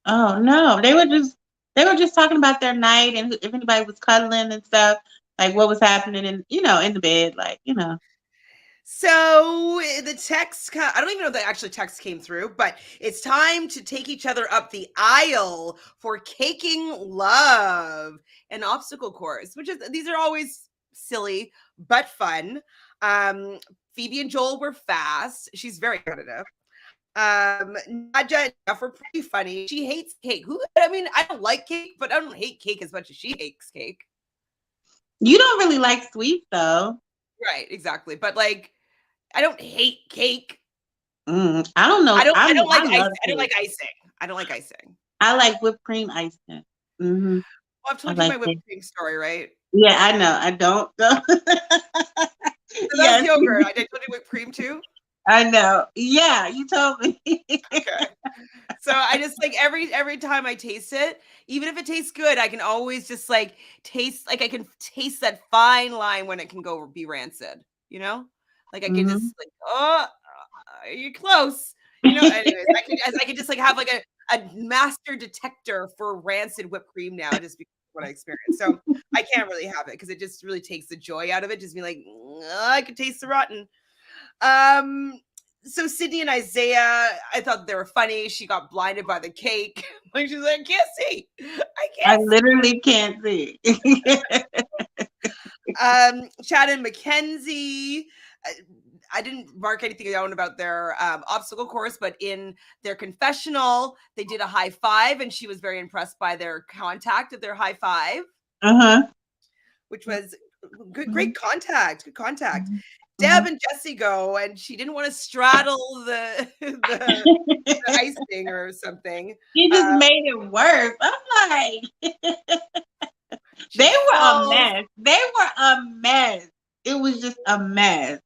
Oh no. They were just talking about their night and if anybody was cuddling and stuff, like what was happening in the bed, like, So the text, I don't even know if the actual text came through, but it's time to take each other up the aisle for caking love, an obstacle course, these are always silly but fun. Phoebe and Joel were fast. She's very competitive. Nadja and Jeff were pretty funny. She hates cake. I don't like cake, but I don't hate cake as much as she hates cake. You don't really like sweets though. Right, exactly. But like, I don't hate cake. I don't know. I don't like icing. I don't like icing. I like whipped cream icing. Mm-hmm. Well, I've told you my whipped cream story, right? Yeah, I know. I don't. So that's yogurt. I told you whipped cream too. I know. Yeah, you told me. Okay. So I just like every time I taste it, even if it tastes good, I can always just like taste, like I can taste that fine line when it can go be rancid, Like I can just like, oh, you're close. Anyways, I can just like have like a master detector for rancid whipped cream now, just because of what I experienced. So I can't really have it because it just really takes the joy out of it. Just be like, I could taste the rotten. So Sydney and Isaiah, I thought they were funny. She got blinded by the cake. Like she's like, I can't see. I literally can't see. Chad and Mackenzie. I didn't mark anything down about their obstacle course, but in their confessional, they did a high five, and she was very impressed by their contact of their high five. Which was great contact. Good contact. Deb and Jesse go, and she didn't want to straddle the icing or something. You just made it worse. I'm like, they were a mess. They were a mess. It was just a mess.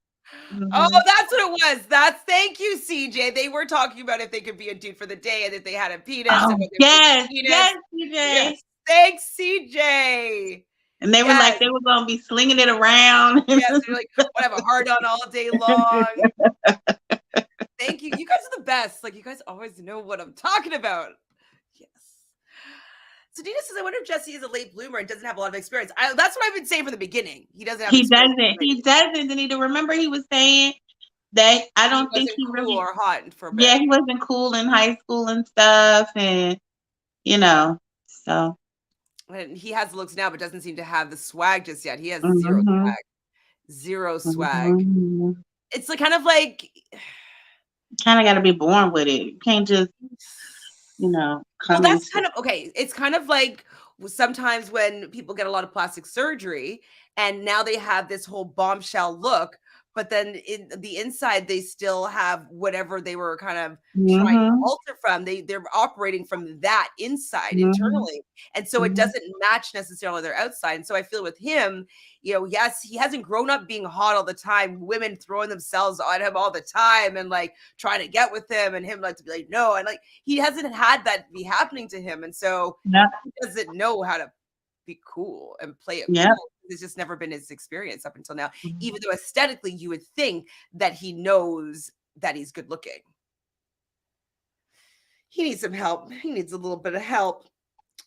Oh, that's what it was. Thank you, CJ. They were talking about if they could be a dude for the day and if they had a penis. Yes, CJ. Yes, thanks, CJ. And they were like, they were going to be slinging it around. Yes, they're like, I have a hard on all day long. Thank you. You guys are the best. Like, you guys always know what I'm talking about. Yes. So Dina says, I wonder if Jesse is a late bloomer and doesn't have a lot of experience. That's what I've been saying from the beginning. He doesn't have experience. He doesn't. And to remember he was saying that I don't think he really cool or hot for a bit. Yeah, he wasn't cool in high school and stuff. And, so. And he has looks now, but doesn't seem to have the swag just yet. He has zero swag. Zero swag. It's like kind of got to be born with it. You can't just, come. Well, that's kind of okay. It's kind of like sometimes when people get a lot of plastic surgery and now they have this whole bombshell look, but then in the inside they still have whatever they were kind of trying to alter from. They're operating from that inside internally, and so it doesn't match necessarily their outside. And so I feel with him, yes, he hasn't grown up being hot all the time. Women throwing themselves on him all the time and like trying to get with him, and him like to be like no, and like he hasn't had that be happening to him, and so he doesn't know how to be cool and play it cool. It's just never been his experience up until now, even though aesthetically you would think that he knows that he's good looking. He needs some help. He needs a little bit of help.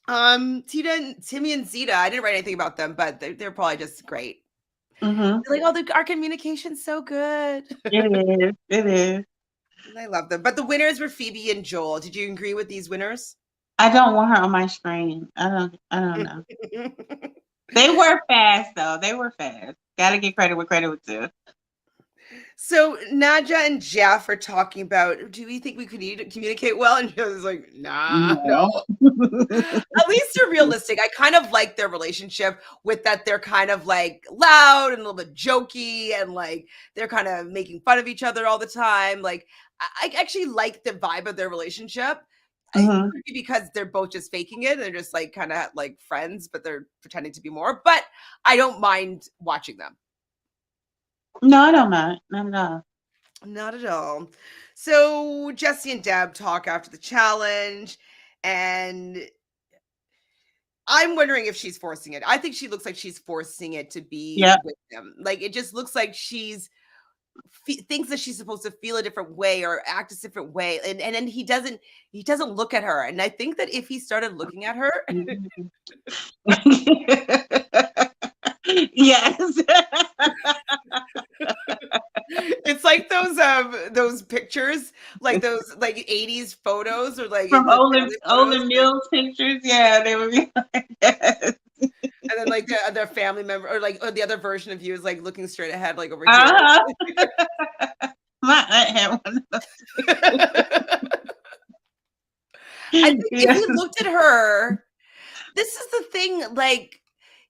Timmy and Zeta, I didn't write anything about them, but they're probably just great. Like, our communication's so good. It is. I love them. But the winners were Phoebe and Joel. Did you agree with these winners? I don't want her on my screen. I don't know. They were fast though. They were fast. Gotta get credit where credit was due. So Nadja and Jeff are talking about, do we think we could communicate well? And she was like, nah, no. No. At least they're realistic. I kind of like their relationship with that they're kind of like loud and a little bit jokey and like they're kind of making fun of each other all the time. Like I actually like the vibe of their relationship. It Mhm. could be because they're both just faking it. They're just like kind of like friends, but they're pretending to be more. But I don't mind watching them. No, I don't mind. Not at all. Not at all. So Jesse and Deb talk after the challenge, and I'm wondering if she's forcing it. I think she looks like she's forcing it to be Yep. with him. Like it just looks like she's thinks that she's supposed to feel a different way or act a different way, and then he doesn't look at her. And I think that if he started looking at her, Yes. it's like those pictures, like those like 80s photos or like From in the family photos. Olin Mills pictures. Yeah, they would be like, yes. And then like the other family member or like or the other version of you is like looking straight ahead, like over here. Uh-huh. My aunt had one of those. I think if Yes. he looked at her, this is the thing, like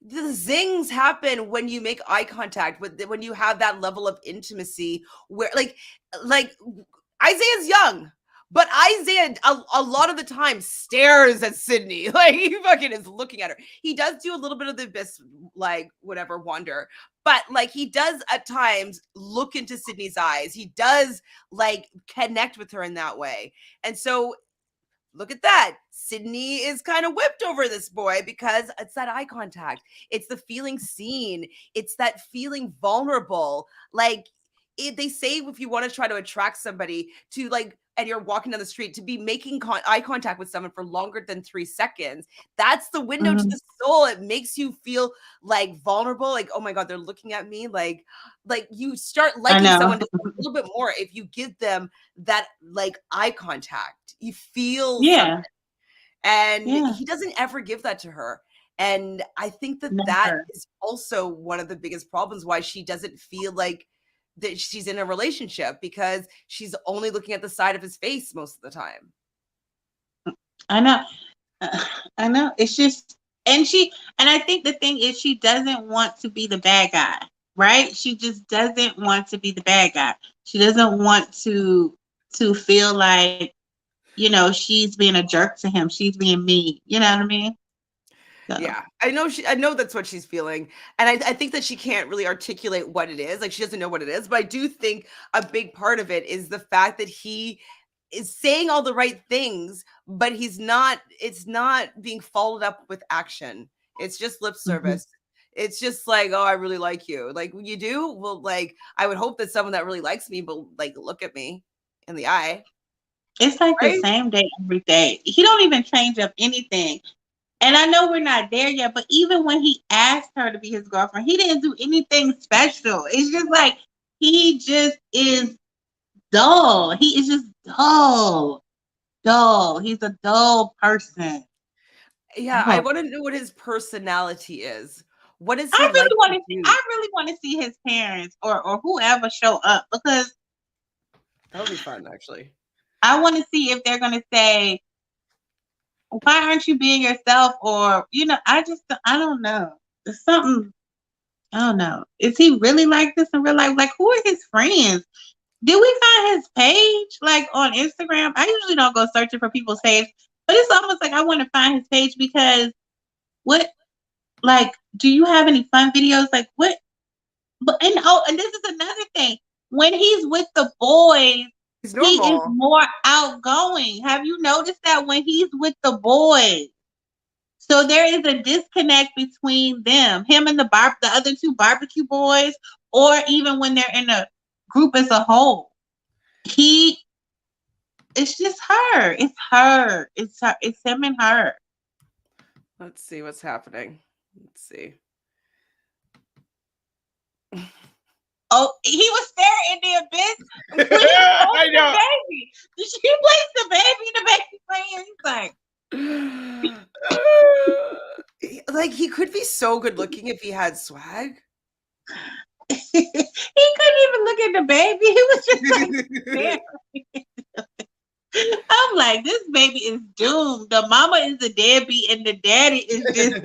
the zings happen when you make eye contact with when you have that level of intimacy where like Isaiah's young, but Isaiah a lot of the time stares at Sydney. Like he fucking is looking at her. He does do a little bit of the abyss, like whatever wonder, but like he does at times look into Sydney's eyes. He does like connect with her in that way. And so look at that. Sydney is kind of whipped over this boy because it's that eye contact. It's the feeling seen. It's that feeling vulnerable. Like they say, if you want to try to attract somebody to like, and you're walking down the street, to be making eye contact with someone for longer than 3 seconds. That's the window to Mhm. the soul. It makes you feel like vulnerable. Like, oh my God, they're looking at me. Like you start I liking know. someone a little bit more if you give them that like eye contact. You feel something. Yeah. And Yeah. he doesn't ever give that to her. And I think that that Never. is also one of the biggest problems why she doesn't feel like that she's in a relationship, because she's only looking at the side of his face most of the time. I know. I know. It's just, and I think the thing is, she doesn't want to be the bad guy, right? She just doesn't want to be the bad guy. She doesn't want to feel like, she's being a jerk to him. She's being mean. You know what I mean? So. Yeah, I know that's what she's feeling. And I think that she can't really articulate what it is. Like she doesn't know what it is, but I do think a big part of it is the fact that he is saying all the right things, but it's not being followed up with action. It's just lip Mhm. service. It's just like, oh, I really like you. Like you do? Well, like I would hope that someone that really likes me will like look at me in the eye, It's like the right? same day every day. He don't even change up anything. And I know we're not there yet, but even when he asked her to be his girlfriend, he didn't do anything special. It's just like he just is dull. He is just dull. Dull. He's a dull person. Yeah, I Oh. want to know what his personality is. What does he I like really want to to do? I really want to see his parents or whoever show up, because That would be fun, actually. I want to see if they're gonna say, why aren't you being yourself? Or, I don't know. There's something, I don't know. Is he really like this in real life? Like, who are his friends? Did we find his page like on Instagram? I usually don't go searching for people's page, but it's almost like I want to find his page, because what, like, do you have any fun videos? Like what? But and this is another thing. When he's with the boys, He's he is normal. more outgoing. Have you noticed that when he's with the boys? So there is a disconnect between him and the other two barbecue boys, or even when they're in a group as a whole. It's just her. It's her. It's her. It's him and her. Let's see what's happening. Let's see. Oh, he was staring in the abyss when he was I holding the know. baby. Did she place the baby? The baby playing. He's Like he could be so good looking if he had swag. like, he couldn't didn't even look at the baby. He was just like I'm like, this baby is doomed. The mama is the deadbeat and the daddy is just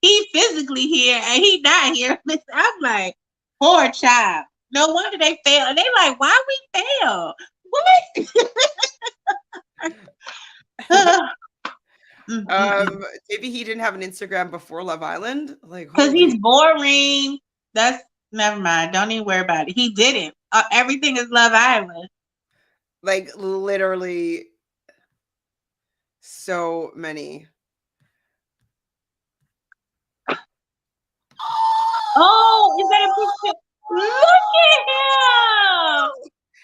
he physically here and he not here. I'm like, poor child. No wonder they fail. And they like, why we fail? What? Maybe he didn't have an Instagram before Love Island. Like, because he's boring. That's never mind. Don't even worry about it. He didn't. Everything is Love Island. Like literally so many. Oh, is that a picture? Look at him.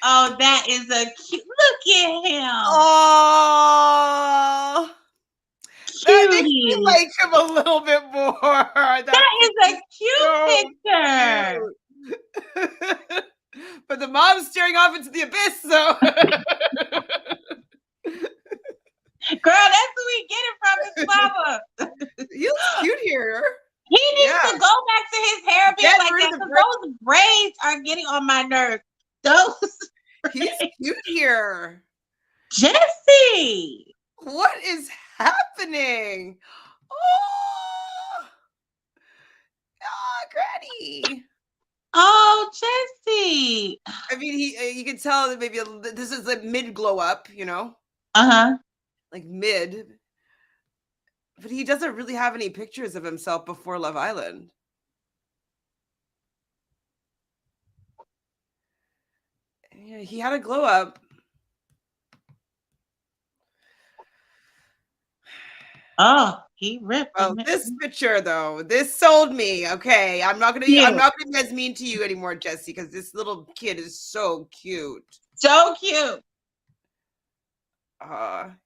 Oh, that is a cute. Look at him. Oh, that makes me like him a little bit more. That is a cute picture. But the mom's staring off into the abyss, so. Girl, that's who we get it from, his mama. He looks cute here. He needs to go back to his hair being like that, because those braids are getting on my nerves. He's cute here. Jesse! What is happening? Oh, Granny. Oh, Jesse. I mean, you can tell that maybe this is like mid glow up, you know? Like mid. But he doesn't really have any pictures of himself before Love Island. Yeah, he had a glow up. Oh, he ripped. Well, this picture though, this sold me. Okay, I'm not gonna be as mean to you anymore, Jesse, because this little kid is so cute. So cute.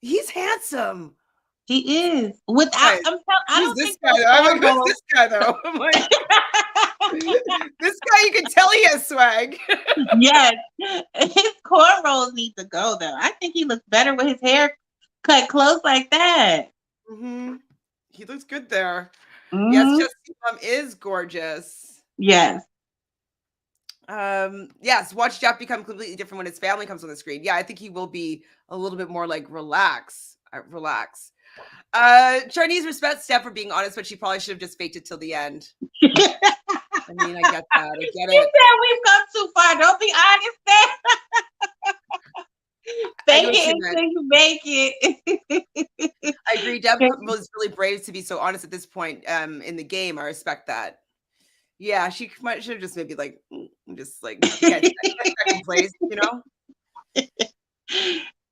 He's handsome. He is. Without, I don't this think guy. I'm like, who's this guy though? I'm like, this guy, you can tell he has swag. Yes, his cornrows need to go though. I think he looks better with his hair cut close like that. He looks good there. Yes, Jesse's mom is gorgeous. Yes. Yes, watch Jeff become completely different when his family comes on the screen. Yeah, I think he will be a little bit more like relax. Chinese respect Steph for being honest, but she probably should have just faked it till the end. I mean, I get that. I get it. You said we've come too far. Don't be honest there. Fake it until you make it. I agree. Deb was really brave to be so honest at this point in the game. I respect that. Yeah, she should have just maybe like just like get second place, you know.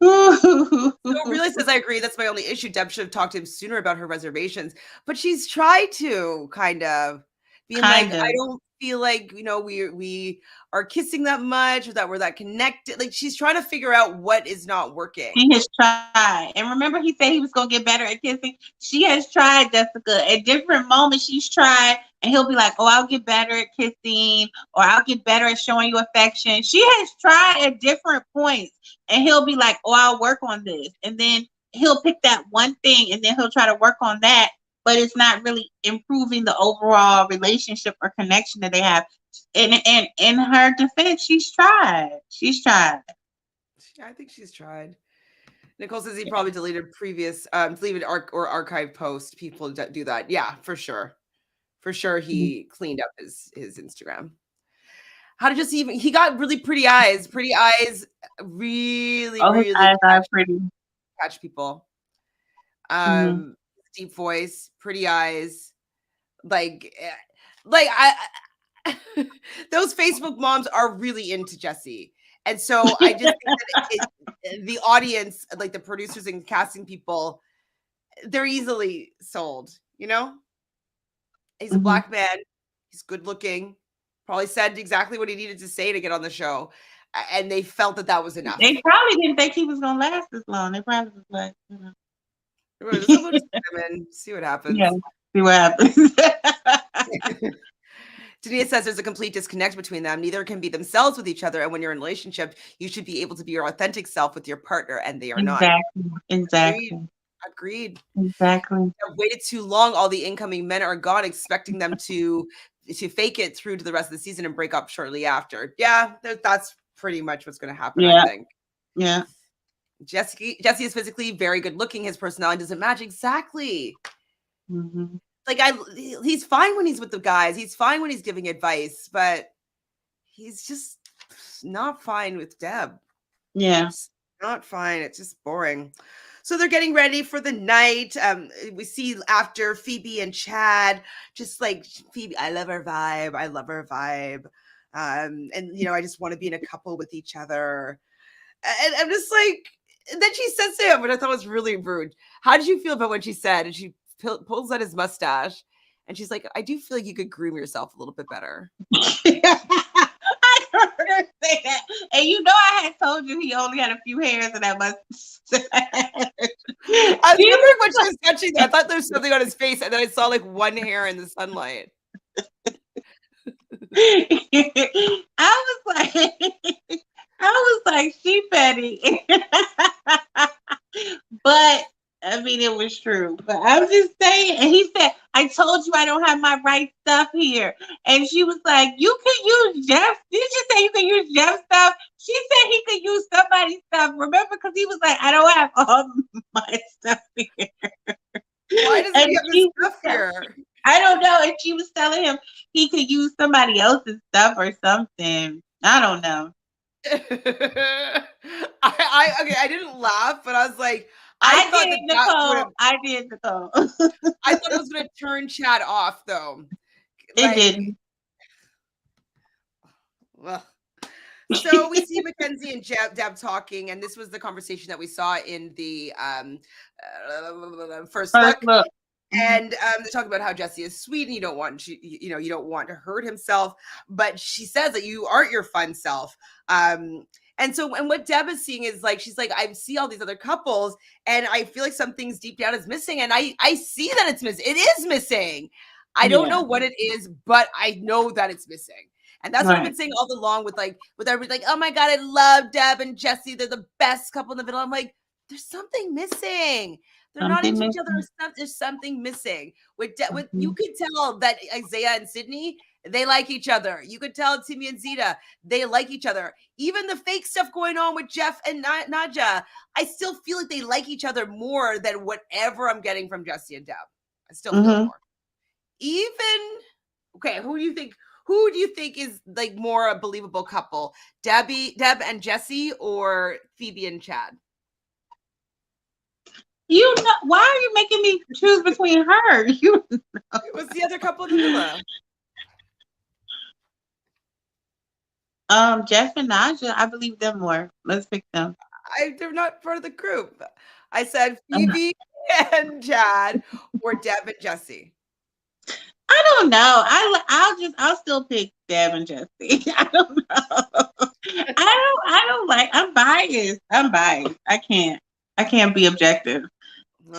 So really says I agree. That's my only issue. Deb should have talked to him sooner about her reservations, but she's tried to kind of being like, I don't feel like, you know, we are kissing that much or that we're that connected. Like she's trying to figure out what is not working. She has tried. And remember he said he was going to get better at kissing? She has tried, Jessica. At different moments she's tried, and he'll be like, oh, I'll get better at kissing, or I'll get better at showing you affection. She has tried at different points, and he'll be like, oh, I'll work on this. And then he'll pick that one thing, and then he'll try to work on that. But it's not really improving the overall relationship or connection that they have. And in her defense, she's tried. I think she's tried. Nicole says he probably deleted previous, deleted archive posts. People do that. Yeah, for sure. For sure, he cleaned up his Instagram. How did he got really pretty eyes. Pretty eyes, really, really his eyes are pretty. Catch people. Deep voice, pretty eyes, like I those Facebook moms are really into Jesse, and so I just think that the audience, like the producers and casting people, they're easily sold. You know, he's a black man, he's good looking, probably said exactly what he needed to say to get on the show, and they felt that was enough. They probably didn't think he was gonna last this long. They probably was like, you know. See what happens. Yeah, see what happens. Dania says there's a complete disconnect between them. Neither can be themselves with each other. And when you're in a relationship, you should be able to be your authentic self with your partner, and they are not. Exactly. Agreed. Exactly. They've waited too long. All the incoming men are gone, expecting them to fake it through to the rest of the season and break up shortly after. Yeah, that's pretty much what's going to happen, Yeah. I think. Yeah. Jesse is physically very good looking. His personality doesn't match exactly. Mm-hmm. Like he's fine when he's with the guys. He's fine when he's giving advice, but he's just not fine with Deb. Yeah. It's not fine. It's just boring. So they're getting ready for the night. We see after Phoebe and Chad, just like Phoebe, I love her vibe. I love her vibe. And I just want to be in a couple with each other. And I'm just like, and then she says to him, which I thought was really rude. How did you feel about what she said? And she pulls at his mustache, and she's like, I do feel like you could groom yourself a little bit better. I heard her say that. And I had told you he only had a few hairs in that mustache. I was wondering what she was touching there. I thought there was something on his face, and then I saw like one hair in the sunlight. I was like, she petty. But I mean, it was true. But I'm just saying. And he said, I told you I don't have my right stuff here. And she was like, you can use Jeff. Did you say you can use Jeff's stuff? She said he could use somebody's stuff. Remember? Because he was like, I don't have all my stuff here. Why does he have his stuff here? I don't know. And she was telling him he could use somebody else's stuff or something. I don't know. I didn't laugh, but I was like, I did, Nicole. I thought it was going to turn Chad off, though. It didn't. Well, so we see Mackenzie and Deb talking, and this was the conversation that we saw in the first look. And they talk about how Jesse is sweet, and you don't want to hurt himself. But she says that you aren't your fun self. And what Deb is seeing is like, she's like, I see all these other couples, and I feel like something's deep down is missing. And I see that it's missing. It is missing. I don't know what it is, but I know that it's missing. And that's what I've been saying all along with everybody like, oh my God, I love Deb and Jesse. They're the best couple in the middle. I'm like, there's something missing. They're not into each other. There's something missing. You could tell that Isaiah and Sydney, they like each other. You could tell Timmy and Zita, they like each other. Even the fake stuff going on with Jeff and Nadja, I still feel like they like each other more than whatever I'm getting from Jesse and Deb. I still feel more. Who do you think is like more a believable couple? Deb and Jesse, or Phoebe and Chad? Why are you making me choose between her? What's the other couple in the villa? Jeff and Nadja, I believe them more. Let's pick them. They're not part of the group. I said Phoebe and Chad, or Deb and Jesse. I don't know. I'll still pick Deb and Jesse. I don't know. I'm biased. I can't be objective.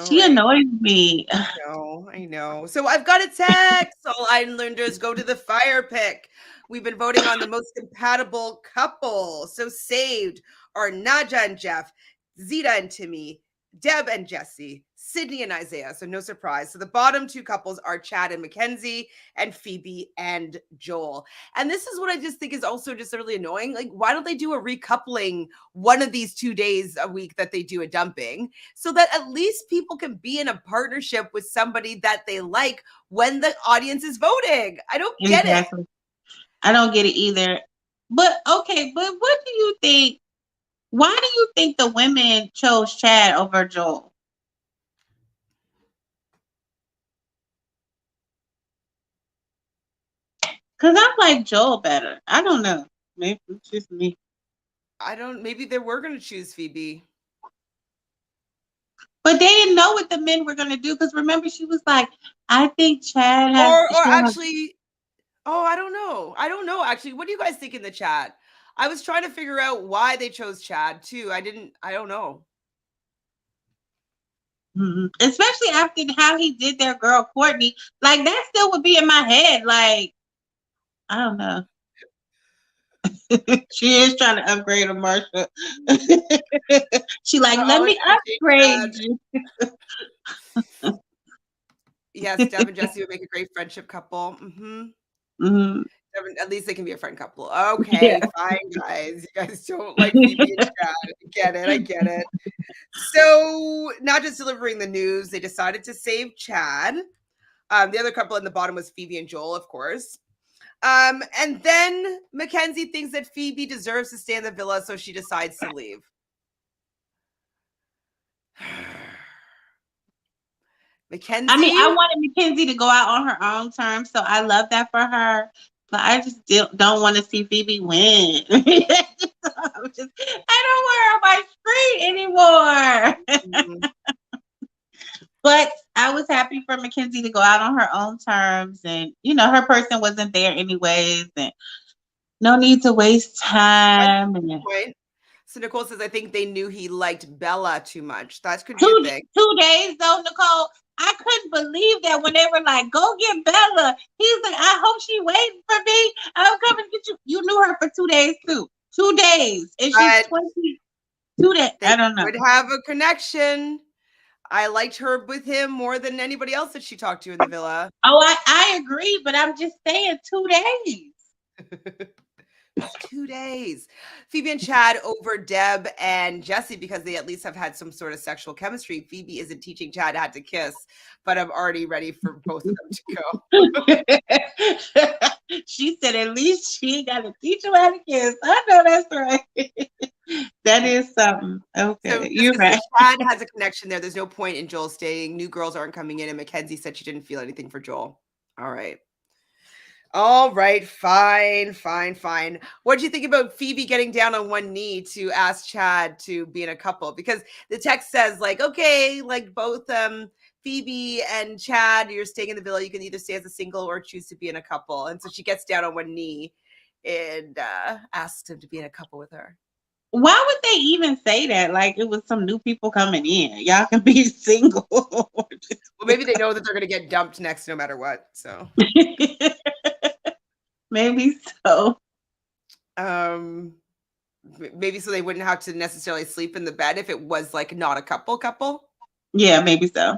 She annoys me. I know. So I've got a text. All Islanders go to the fire pick. We've been voting on the most compatible couple. So saved are Nadja and Jeff, Zita and Timmy, Deb and Jesse, Sydney and Isaiah. So no surprise. So the bottom two couples are Chad and Mackenzie, and Phoebe and Joel. And this is what I just think is also just really annoying. Like, why don't they do a recoupling one of these 2 days a week that they do a dumping, so that at least people can be in a partnership with somebody that they like when the audience is voting? I don't get it. I don't get it either. But what do you think? Why do you think the women chose Chad over Joel? Because I like Joel better. I don't know. Maybe it's just me. Maybe they were going to choose Phoebe. But they didn't know what the men were going to do. Because remember, she was like, I think Chad has... I don't know. Actually, what do you guys think in the chat? I was trying to figure out why they chose Chad too. I don't know. Mm-hmm. Especially after how he did their girl Courtney. Like, that still would be in my head. Like, I don't know. She is trying to upgrade her, Marsha. She like, let me upgrade you. Yes, Deb and Jesse would make a great friendship couple. Mm-hmm. Mm-hmm. At least they can be a friend couple. Okay, fine, guys. You guys don't like Phoebe and Chad. I get it. So, not just delivering the news, they decided to save Chad. The other couple in the bottom was Phoebe and Joel, of course. And then Mackenzie thinks that Phoebe deserves to stay in the villa, so she decides to leave. Mackenzie? I mean, I wanted Mackenzie to go out on her own terms, so I love that for her. But I just don't want to see Phoebe win. I don't want her on my screen anymore. Mm-hmm. But I was happy for Mackenzie to go out on her own terms, and her person wasn't there anyways, and no need to waste time. Point. So Nicole says, I think they knew he liked Bella too much. That could be a thing. 2 days though, Nicole. I couldn't believe that when they were like, go get Bella. He's like, I hope she waiting for me. I'm coming to get you. You knew her for 2 days too. 2 days. And she's 22 days. I don't know. Would have a connection. I liked her with him more than anybody else that she talked to in the villa. Oh, I agree, but I'm just saying 2 days. 2 days. Phoebe and Chad over Deb and Jesse because they at least have had some sort of sexual chemistry. Phoebe isn't teaching Chad how to kiss, but I'm already ready for both of them to go. She said at least she got to teach him how to kiss. I know that's right. That is something. Okay, so you're right. Chad has a connection there. There's no point in Joel staying. New girls aren't coming in, and Mackenzie said she didn't feel anything for Joel. All right. Fine. What do you think about Phoebe getting down on one knee to ask Chad to be in a couple? Because the text says like, okay, like both Phoebe and Chad, you're staying in the villa. You can either stay as a single or choose to be in a couple. And so she gets down on one knee and asks him to be in a couple with her. Why would they even say that? Like it was some new people coming in. Y'all can be single. Well, maybe they know that they're going to get dumped next no matter what. So maybe so. Maybe so they wouldn't have to necessarily sleep in the bed if it was like not a couple. Yeah, maybe so.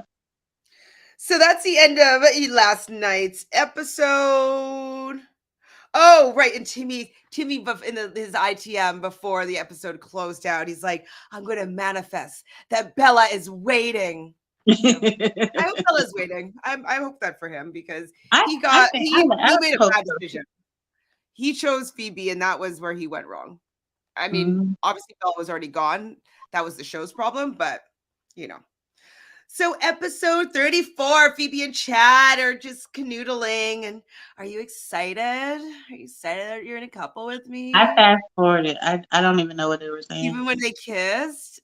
So that's the end of last night's episode. Oh, right. And Timmy in his ITM before the episode closed out, he's like, I'm going to manifest that Bella is waiting. So, I hope Bella's waiting. I hope that for him because he made a bad decision. He chose Phoebe and that was where he went wrong. I mean, obviously Bella was already gone. That was the show's problem, but So episode 34, Phoebe and Chad are just canoodling. And are you excited? Are you excited that you're in a couple with me? I fast forwarded. I don't even know what they were saying. Even when they kissed?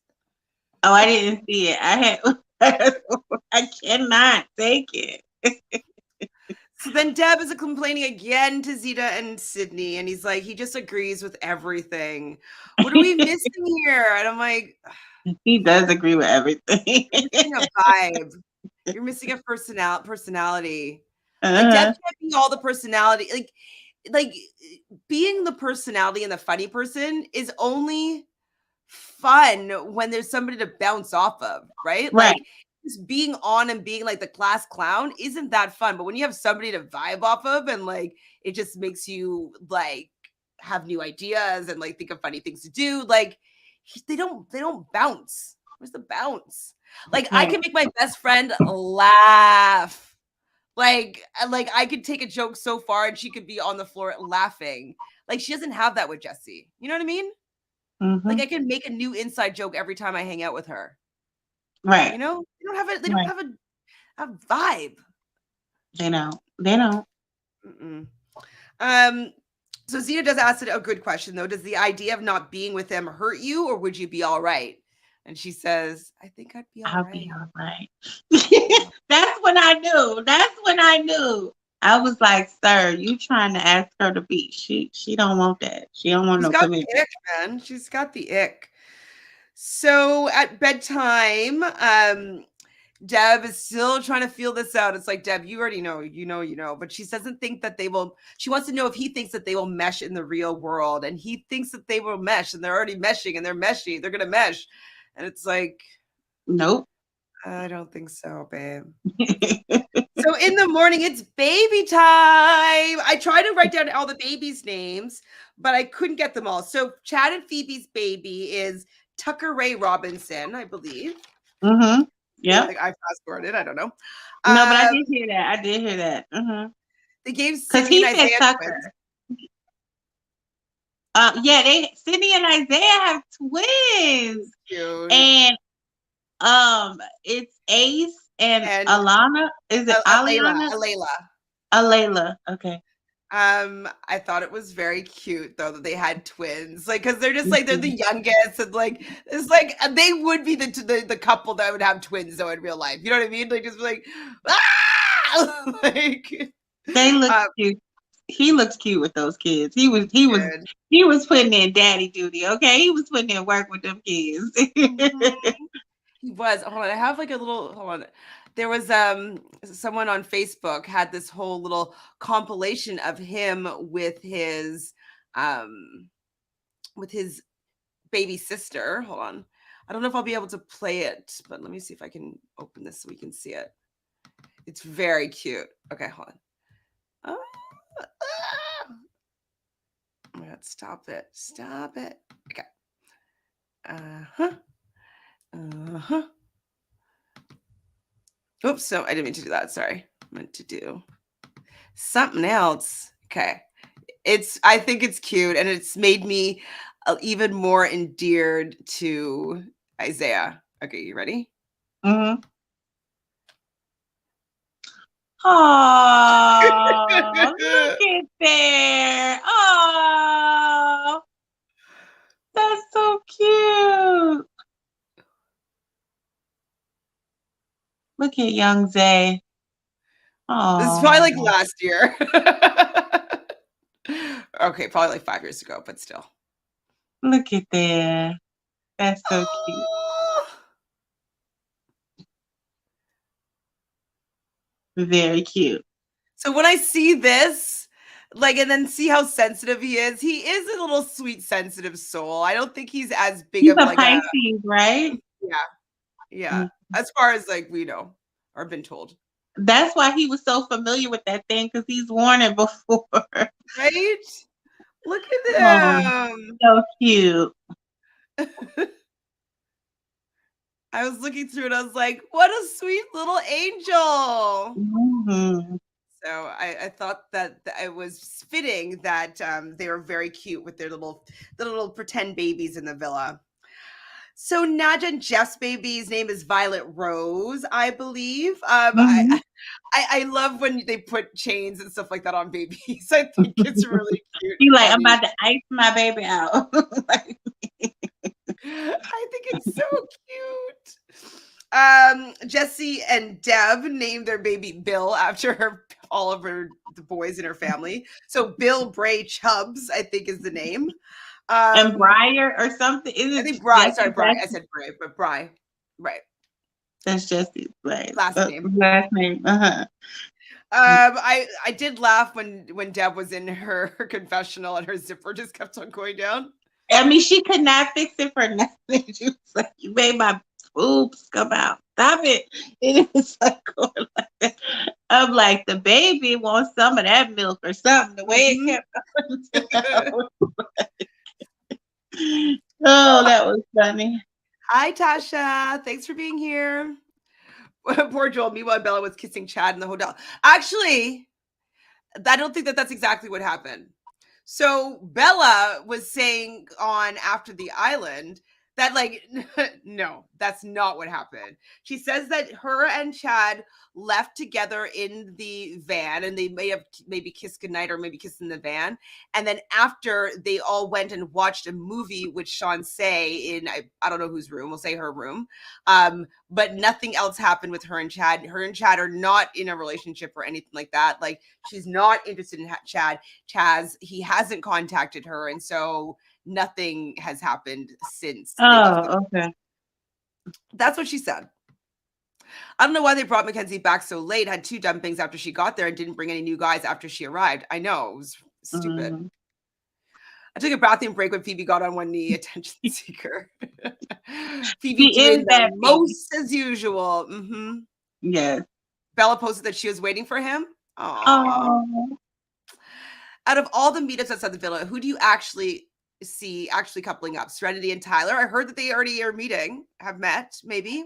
Oh, I didn't see it. I cannot take it. So then Deb is complaining again to Zeta and Sydney. And he's like, he just agrees with everything. What are we missing here? And I'm like... He does agree with everything. You're missing a vibe. You're missing a personality. Like Deb can't be all the personality. Like being the personality and the funny person is only fun when there's somebody to bounce off of, right? Right. Like just being on and being like the class clown isn't that fun. But when you have somebody to vibe off of and like it just makes you like have new ideas and like think of funny things to do, like they don't bounce. Where's the bounce? Like I can make my best friend laugh. Like I could take a joke so far and she could be on the floor laughing. Like she doesn't have that with Jessie. You know what I mean? Mm-hmm. Like I can make a new inside joke every time I hang out with her. Right. They don't have a vibe. They don't. Mm-mm. So Zena does ask a good question, though. Does the idea of not being with them hurt you, or would you be all right? And she says, I think I'd be all right. I'll be all right. That's when I knew. I was like, sir, you trying to ask her to be. She don't want that. She don't want no commitment. She's got the ick, man. She's got the ick. So at bedtime, Deb is still trying to feel this out. It's like, Deb, you already know, but she doesn't think that they will. She wants to know if he thinks that they will mesh in the real world. And he thinks that they will mesh and they're already meshing and they're meshing. They're going to mesh. And it's like, nope. I don't think so, babe. So So in the morning, it's baby time. I tried to write down all the babies' names, but I couldn't get them all. So Chad and Phoebe's baby is Tucker Ray Robinson, I believe. Mm-hmm. Yeah. I think I fast forwarded. I don't know. No, but I did hear that. I did hear that. Mm-hmm. They gave Because Sydney and he said Isaiah Tucker. twins. Yeah, Sydney and Isaiah have twins. Cute. And it's Ace and Alana. Is it Aliana? Alayla. Okay. I thought it was very cute though that they had twins, like because they're just like they're the youngest, and like it's like they would be the couple that would have twins though in real life. You know what I mean? Like just like like they look cute. He looks cute with those kids. He was putting in daddy duty. Okay, he was putting in work with them kids. Mm-hmm. He was. Hold on, I have like a little. Hold on. There was someone on Facebook had this whole little compilation of him with his baby sister. Hold on. I don't know if I'll be able to play it, but let me see if I can open this so we can see it. It's very cute. Okay, hold on. Oh my God, stop it. Stop it. Okay. Oops, so I didn't mean to do that. Sorry. I meant to do something else. Okay. I think it's cute, and it's made me even more endeared to Isaiah. Okay, you ready? Mm-hmm. Oh, look at there. Oh, that's so cute. Look at young Zay. Oh, this is probably like last year. Okay, probably like 5 years ago, but still. Look at there. That's so cute. Very cute. So when I see this, like, and then see how sensitive he is a little sweet, sensitive soul. I don't think he's as big He's of a like Pisces, right? Yeah. Mm-hmm. As far as like we know or been told. That's why he was so familiar with that thing, because he's worn it before. Right? Look at him. So cute. I was looking through it. I was like, what a sweet little angel. Mm-hmm. So I thought that it was fitting that they were very cute with their little pretend babies in the villa. So Naja and Jeff's baby's name is Violet Rose, I believe. Mm-hmm. I love when they put chains and stuff like that on babies. I think it's really cute. He's like, I'm about to ice my baby out. I think it's so cute. Jesse and Deb named their baby Bill after all of the boys in her family. So Bill Bray Chubbs, I think, is the name. And Briar or something. I think Bry. Sorry, Bry. I said Bray, but Bry. Right. That's Jesse's last name. Last name. Uh-huh. I did laugh when Deb was in her confessional and her zipper just kept on going down. I mean, she could not fix it for nothing. She was like, "You made my boobs come out. Stop it!" And it was like going like that. I'm like, the baby wants some of that milk or something. The way it kept going. Oh, that was funny. Hi, Tasha. Thanks for being here. Poor Joel. Meanwhile, Bella was kissing Chad in the hotel. Actually, I don't think that's exactly what happened. So Bella was saying on After the Island that like, no, that's not what happened. She says that her and Chad left together in the van, and they may have maybe kissed goodnight or maybe kissed in the van. And then after, they all went and watched a movie with Shawnce in, I don't know whose room, we'll say her room. But nothing else happened with her and Chad. Her and Chad are not in a relationship or anything like that. Like, she's not interested in Chad. Chaz, he hasn't contacted her. And so nothing has happened since. Oh, okay. That's what she said. I don't know why they brought Mackenzie back so late, had 2 dumpings after she got there, and didn't bring any new guys after she arrived. I know, it was stupid. Mm-hmm. I took a bathroom break when Phoebe got on one knee. Attention seeker. Phoebe She doing is that the most as usual. Mm-hmm. Yes. Bella posted that she was waiting for him. Aww. Oh. Out of all the meetups outside the villa, who do you actually see actually coupling up? Serenity and Tyler. I heard that they already are meeting, have met, maybe.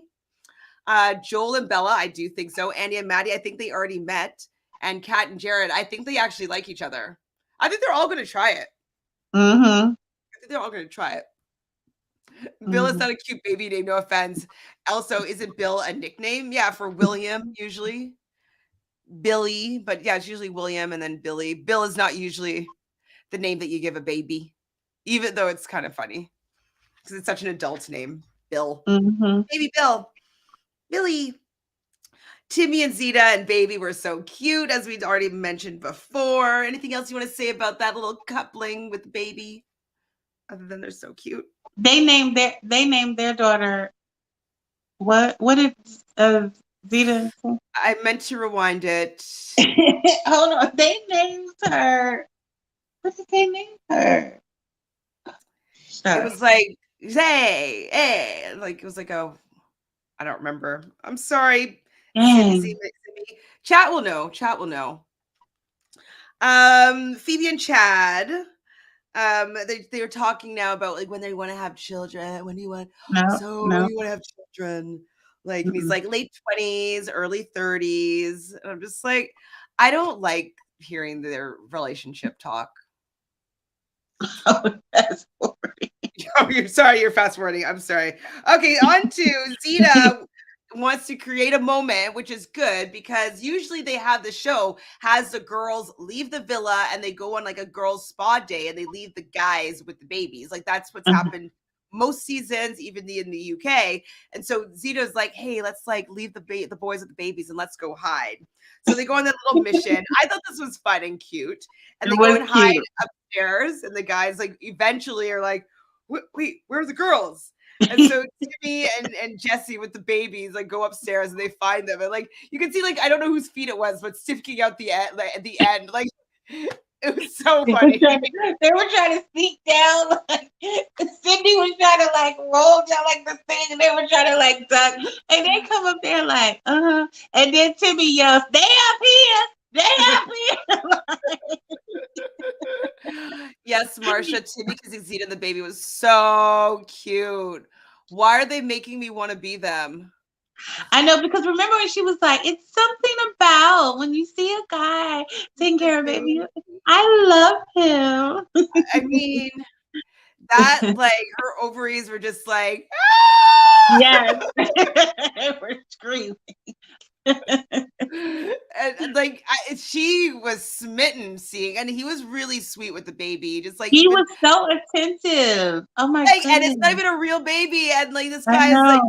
Joel and Bella, I do think so. Andy and Maddie, I think they already met. And Kat and Jared, I think they actually like each other. I think they're all going to try it. Mm-hmm. I think they're all going to try it. Bill is not a cute baby name, no offense. Also, isn't Bill a nickname? Yeah, for William, usually. Billy, but yeah, it's usually William and then Billy. Bill is not usually the name that you give a baby, even though it's kind of funny because it's such an adult name. Bill. Mm-hmm. Baby Bill. Billy. Timmy and Zeta and Baby were so cute, as we'd already mentioned before. Anything else you want to say about that little coupling with Baby? Other than they're so cute. They named their daughter. What did Zeta say? I meant to rewind it. Hold on. They named her. What did they name her? It was like hey, like it was like I don't remember. I'm sorry. Cindy, Chat will know. Phoebe and Chad. They were talking now about like when they want to have children. When do you want? When you want to have children? Like, and he's like late 20s, early 30s. And I'm just like, I don't like hearing their relationship talk. Oh, that's boring. Oh, you're fast forwarding. I'm sorry. Okay, on to Zeta wants to create a moment, which is good because usually they have the show has the girls leave the villa and they go on like a girls spa day and they leave the guys with the babies. Like that's what's happened most seasons, even in the UK. And so Zeta's like, hey, let's like leave the boys with the babies and let's go hide. So they go on that little mission. I thought this was fun and cute. And they go and hide upstairs and the guys like eventually are like, wait, where are the girls? And so Timmy and Jesse with the babies like go upstairs and they find them. And like you can see like I don't know whose feet it was, but sticking out the end like, at the end. Like it was so funny. They were trying to sneak down. Like Cindy was trying to like roll down like the thing, and they were trying to like duck. And they come up there like, And then Timmy yells, "They up here! They up here!" Yes, Marsha, Timmy Zeta and the baby was so cute. Why are they making me want to be them? I know, because remember when she was like, it's something about when you see a guy taking care of baby, I love him. I mean, that like her ovaries were just like, yes, we're screaming. And like she was smitten seeing, and he was really sweet with the baby, just like he was so attentive. Oh my like, goodness. and it's not even a real baby, and like this guy is like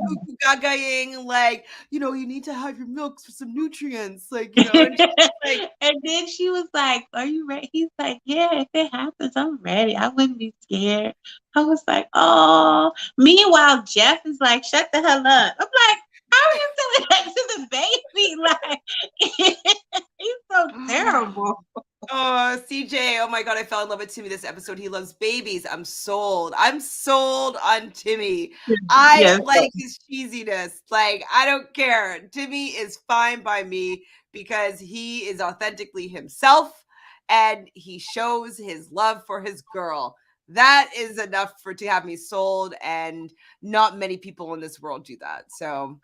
gagaing, like you need to have your milk for some nutrients, like and, like, and then she was like, "Are you ready?" He's like, "Yeah, if it happens, I'm ready. I wouldn't be scared." I was like, "Oh." Meanwhile, Jeff is like, "Shut the hell up." I'm like, how are you doing that to the baby? Like, he's so terrible. Oh, CJ. Oh my God. I fell in love with Timmy this episode. He loves babies. I'm sold on Timmy. I like his cheesiness. Like, I don't care. Timmy is fine by me because he is authentically himself and he shows his love for his girl. That is enough to have me sold, and not many people in this world do that. So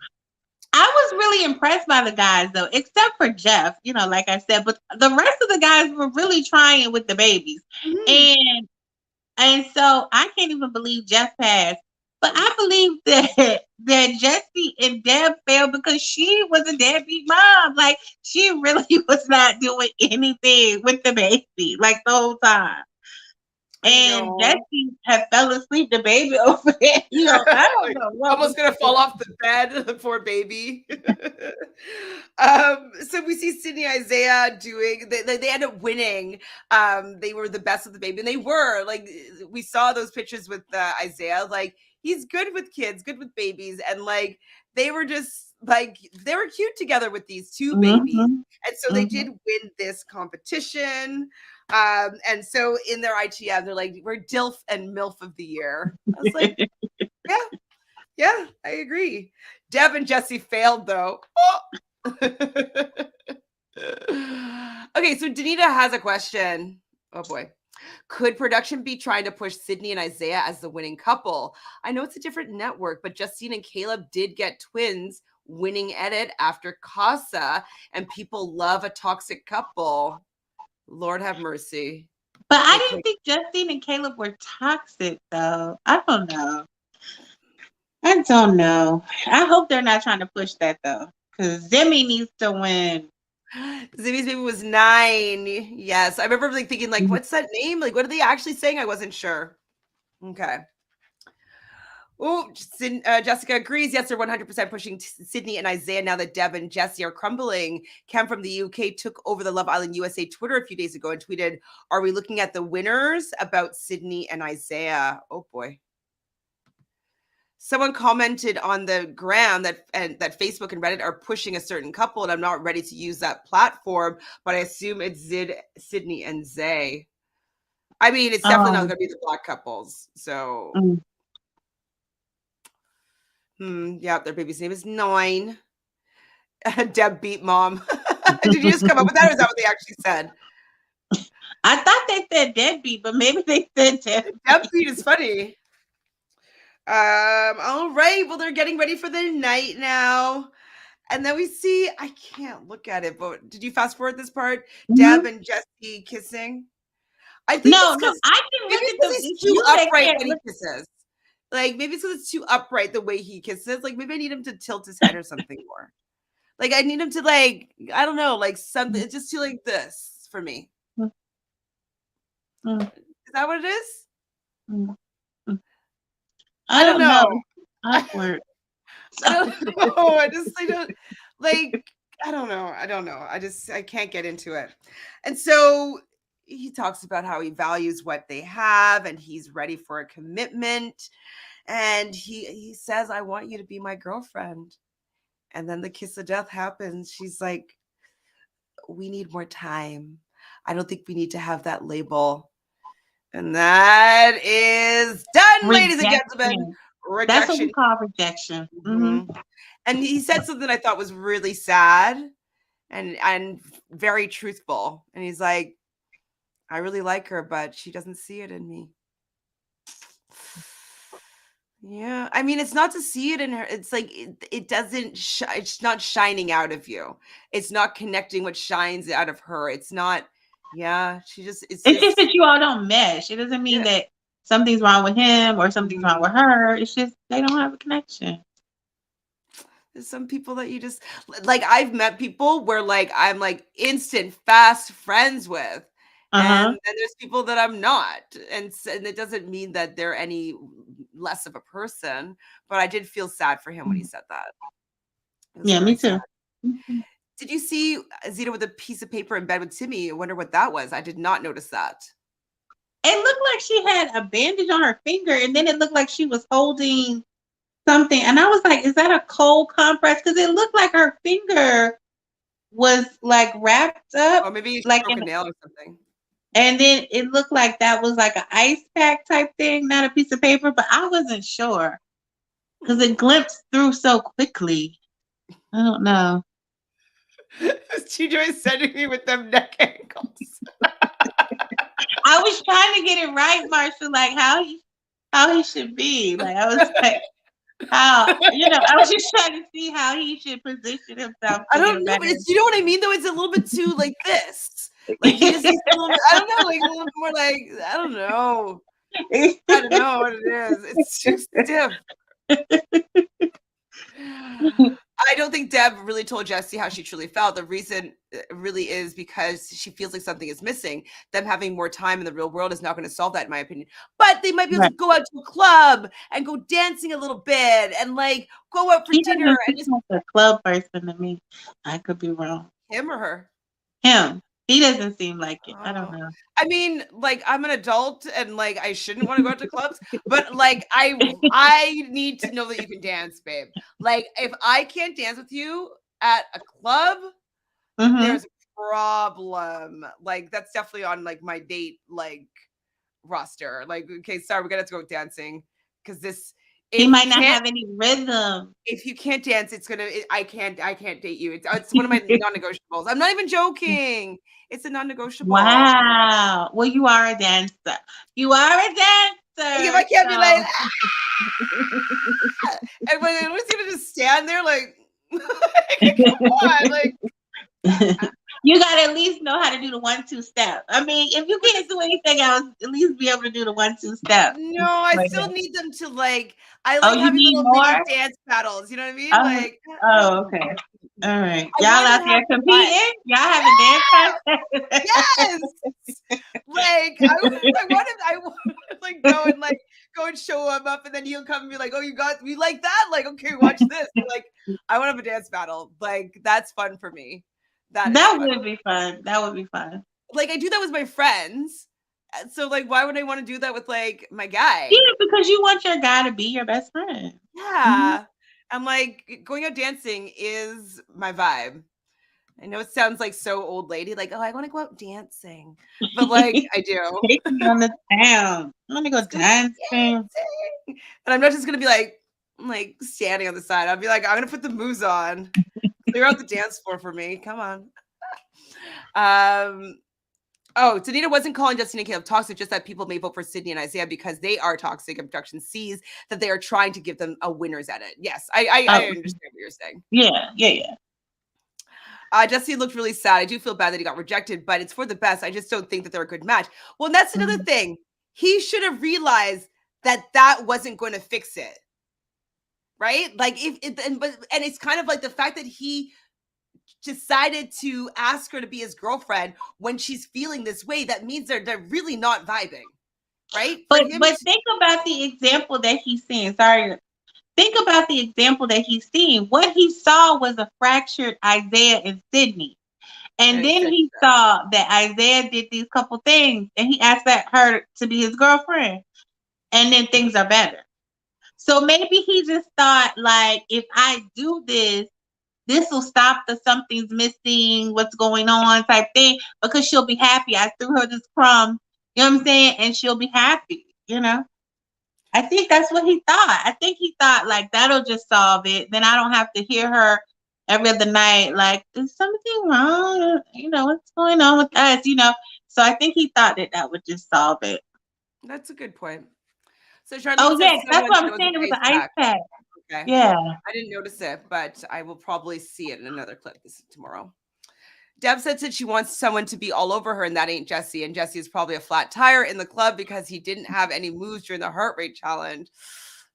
I was really impressed by the guys, though, except for Jeff, like I said, but the rest of the guys were really trying with the babies. Mm-hmm. And so I can't even believe Jeff passed. But I believe that Jessie and Deb failed because she was a deadbeat mom. Like, she really was not doing anything with the baby, like, the whole time. And Jessie had fell asleep, the baby over there. I don't know. Almost gonna fall off the bed, the poor baby. So we see Sydney Isaiah doing. They end up winning. They were the best of the baby, and they were like we saw those pictures with Isaiah. Like he's good with kids, good with babies, and like they were just like they were cute together with these two babies, and so they did win this competition. And so in their ITM, they're like, we're DILF and MILF of the year. I was like, yeah, I agree. Deb and Jesse failed though. Oh, Okay, so Danita has a question. Oh boy. Could production be trying to push Sydney and Isaiah as the winning couple? I know it's a different network, but Justine and Caleb did get twins winning edit after Casa, and people love a toxic couple. Lord have mercy. But I didn't think Justine and Caleb were toxic, though. I don't know. I hope they're not trying to push that, though, because Demi needs to win. Zimmy's baby was 9. Yes, I remember like thinking, like, what's that name? Like, what are they actually saying? I wasn't sure. Okay. Oh, Jessica agrees. Yes, they're 100% pushing Sydney and Isaiah now that Deb and Jesse are crumbling. Cam from the UK took over the Love Island USA Twitter a few days ago and tweeted, "Are we looking at the winners about Sydney and Isaiah?" Oh boy. Someone commented on the gram that Facebook and Reddit are pushing a certain couple, and I'm not ready to use that platform, but I assume it's Sydney and Zay. I mean, it's definitely not going to be the black couples. So, yeah, their baby's name is 9. Deb beat mom. Did you just come up with that, or is that what they actually said? I thought they said deadbeat, but maybe they said deadbeat. Deadbeat is funny. All right. Well, they're getting ready for the night now. And then we see, I can't look at it, but did you fast forward this part? Mm-hmm. Deb and Jesse kissing. I think I can look at the it's too upright when he kisses. Like, maybe it's because it's too upright the way he kisses. Like, maybe I need him to tilt his head or something more. Like, I need him to, like, I don't know, like something. It's just too like this for me. Is that what it is? I don't know. Awkward. I don't know. I don't like. I don't know. I can't get into it. And so he talks about how he values what they have and he's ready for a commitment. And he says, "I want you to be my girlfriend." And then the kiss of death happens. She's like, "We need more time. I don't think we need to have that label." And that is done, ladies and gentlemen. Rejection. That's what we call rejection. Mm-hmm. And he said something I thought was really sad and very truthful. And he's like, "I really like her, but she doesn't see it in me." Yeah. I mean, it's not to see it in her. It's like, it doesn't, it's not shining out of you. It's not connecting what shines out of her. It's not, yeah, it's just that you all don't mesh. It doesn't mean that something's wrong with him or something's wrong with her. It's just, they don't have a connection. There's some people that you just, like, I've met people where, like, I'm, like, instant, fast friends with. And then there's people that I'm not. And it doesn't mean that they're any less of a person, but I did feel sad for him when he said that. Yeah, me too. Did you see Zita with a piece of paper in bed with Timmy? I wonder what that was. I did not notice that. It looked like she had a bandage on her finger, and then it looked like she was holding something. And I was like, is that a cold compress? Because it looked like her finger was like wrapped up. Or maybe like broke a nail or something. And then it looked like that was like an ice pack type thing, not a piece of paper, but I wasn't sure because it glimpsed through so quickly. I don't know. TJoy sending me with them neck ankles. I was trying to get it right, Marsha, like how he should be. Like, I was like, how, I was just trying to see how he should position himself. I don't know, but you know what I mean, though? It's a little bit too like this. Like, he just needs a little bit, I don't know, like a little bit more like, I don't know. I don't know what it is. It's too stiff. I don't think Deb really told Jesse how she truly felt. The reason really is because she feels like something is missing. Them having more time in the real world is not going to solve that, in my opinion. But they might be able to go out to a club and go dancing a little bit and like go out for dinner. And just like a club person to me. I could be wrong. Him or her? Him. He doesn't seem like it. I don't know. I mean, like, I'm an adult and like I shouldn't want to go out to clubs, but like I need to know that you can dance, babe. Like, if I can't dance with you at a club, there's a problem. Like, that's definitely on like my date like roster. Like, okay, sorry, we gotta go dancing because this He might not have any rhythm. If you can't dance, I can't date you. It's one of my non-negotiables. I'm not even joking. It's a non-negotiable. Wow. Well, you are a dancer. You are a dancer. If I can't be like, and when I was gonna just stand there like, come on, like. You gotta at least know how to do the 1-2 step. I mean, if you can't do anything else, at least be able to do the 1-2 step. No, I still need them to like. I Oh, like you having need little more? mini dance battles. You know what I mean? Like. Oh, okay. All right. I Y'all wanted out to there have competing? fun. Y'all having dance contest? Yes. Like I wanted like go and show him up, and then he'll come and be like, "Oh, you like that? Like, okay, watch this." Like, I want to have a dance battle. Like, that's fun for me. That would be fun. That would be fun. Like, I do that with my friends. So, like, why would I want to do that with like my guy? Yeah, because you want your guy to be your best friend. Yeah. I'm like, going out dancing is my vibe. I know it sounds like so old lady, like, oh, I want to go out dancing. But like, I do. Take me on the town. I want to go dancing. And I'm not just gonna be like, standing on the side. I'll be like, I'm gonna put the moves on. Clear out the dance floor for me. Come on. Oh, Danita wasn't calling Justin and Caleb toxic, just that people may vote for Sydney and Isaiah because they are toxic. And production sees that they are trying to give them a winner's edit. Yes, I understand what you're saying. Yeah. Jesse looked really sad. I do feel bad that he got rejected, but it's for the best. I just don't think that they're a good match. Well, and that's another thing. He should have realized that wasn't going to fix it. Right? Like and it's kind of like the fact that he decided to ask her to be his girlfriend when she's feeling this way, that means they're really not vibing. Right? But think about the example that he's seeing. Sorry. Think about the example that he's seeing. What he saw was a fractured Isaiah and Sydney. And then he saw that Isaiah did these couple things and he asked her to be his girlfriend. And then things are better. So maybe he just thought, like, if I do this will stop the something's missing, what's going on type thing, because she'll be happy. I threw her this crumb, you know what I'm saying? And she'll be happy, you know? I think that's what he thought. I think he thought, like, that'll just solve it. Then I don't have to hear her every other night, like, is something wrong? You know, what's going on with us, you know? So I think he thought that would just solve it. That's a good point. So Charlene that's what I'm saying. It was an ice pack. Okay. Yeah. I didn't notice it, but I will probably see it in another clip tomorrow. Deb said she wants someone to be all over her, and that ain't Jesse. And Jesse is probably a flat tire in the club because he didn't have any moves during the heart rate challenge.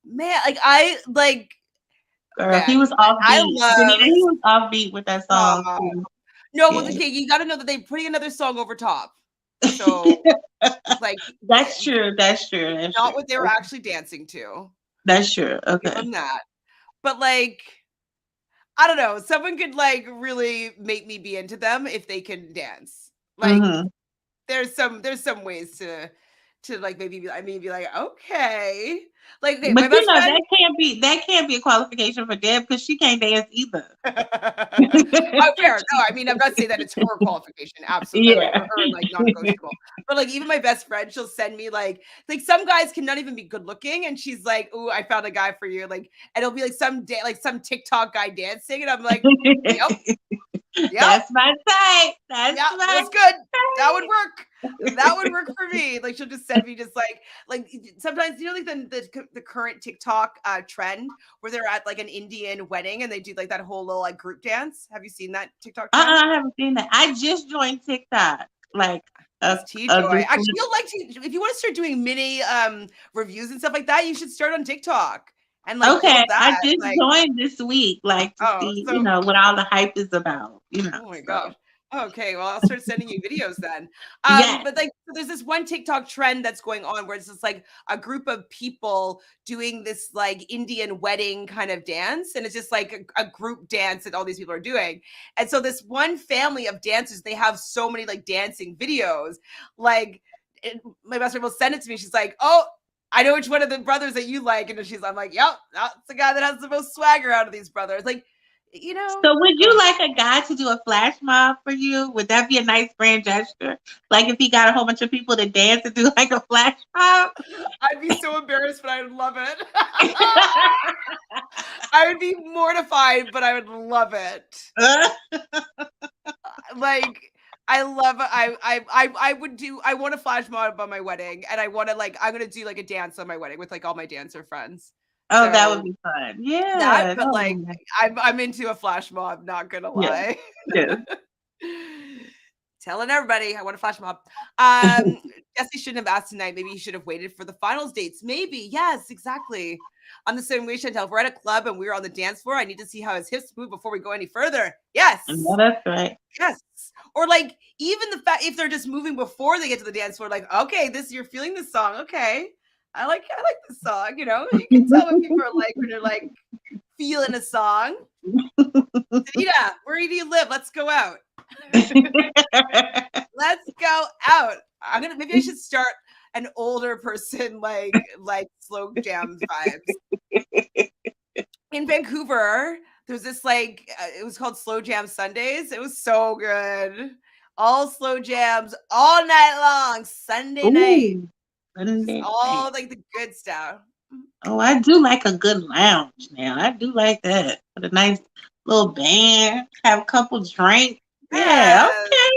Man, Girl, he was offbeat. He was offbeat with that song. No, well, okay, you got to know that they're putting another song over top. So, like, that's true. Not what they were actually dancing to. That's true. Okay. Give them that. But like, I don't know. Someone could like really make me be into them if they can dance. Like, there's some ways to like maybe be like, okay, like, okay, but you know friend, that can't be a qualification for Deb because she can't dance either. Fair. No, I mean, I'm not saying that it's her qualification. Absolutely, yeah. Like, her, like, non-negotiable. But like, even my best friend, she'll send me like some guys can not even be good looking, and she's like, "Ooh, I found a guy for you." Like, and it'll be like some TikTok guy dancing, and I'm like, "Yep, that's my type. That's good. Type. That would work. That would work for me." Like, she'll just send me just like sometimes, you know, like the current TikTok trend where they're at like an Indian wedding and they do like that whole little like group dance. Have you seen that TikTok trend? I haven't seen that. I just joined TikTok. Like, TJoy. Actually, you'll like to, if you want to start doing mini reviews and stuff like that, you should start on TikTok. And like, okay, I just joined this week, like, to see, you know, what all the hype is about, you know. Oh my gosh. Okay, well, I'll start sending you videos then. But like, there's this one TikTok trend that's going on where it's just like a group of people doing this like Indian wedding kind of dance, and it's just like a group dance that all these people are doing. And so this one family of dancers, they have so many like dancing videos. Like, my best friend will send it to me. She's like, "Oh, I know which one of the brothers that you like," and I'm like, "Yep, that's the guy that has the most swagger out of these brothers." Like, you know. So would you like a guy to do a flash mob for you? Would that be a nice grand gesture? Like if he got a whole bunch of people to dance and do like a flash mob? I'd be so embarrassed, but I would love it. I would be mortified, but I would love it. Like I love I would do I want a flash mob on my wedding, and I want to like I'm gonna do like a dance on my wedding with like all my dancer friends. Oh, that would So be fun. that, Yeah. but like Oh, I'm into a flash mob, not gonna yeah. lie. Yeah. Telling everybody I want a flash mob. Jesse shouldn't have asked tonight. Maybe he should have waited for the finals dates. Maybe. Yes, exactly. On the same way, Chantel, if we're at a club and we're on the dance floor, I need to see how his hips move before we go any further. Yes. No, that's right. Yes. Or like even the fact if they're just moving before they get to the dance floor, like, okay, you're feeling this song. Okay. I like this song, you know. You can tell when people are like when they're like feeling a song. Anita, where do you live? Let's go out. Let's go out. Maybe I should start an older person like slow jam vibes. In Vancouver, there's this like it was called Slow Jam Sundays. It was so good. All slow jams all night long, Sunday night. Sunday All night. like the good stuff. Oh, I do like a good lounge now. I do like that. With a nice little band, have a couple drinks. Yeah, okay.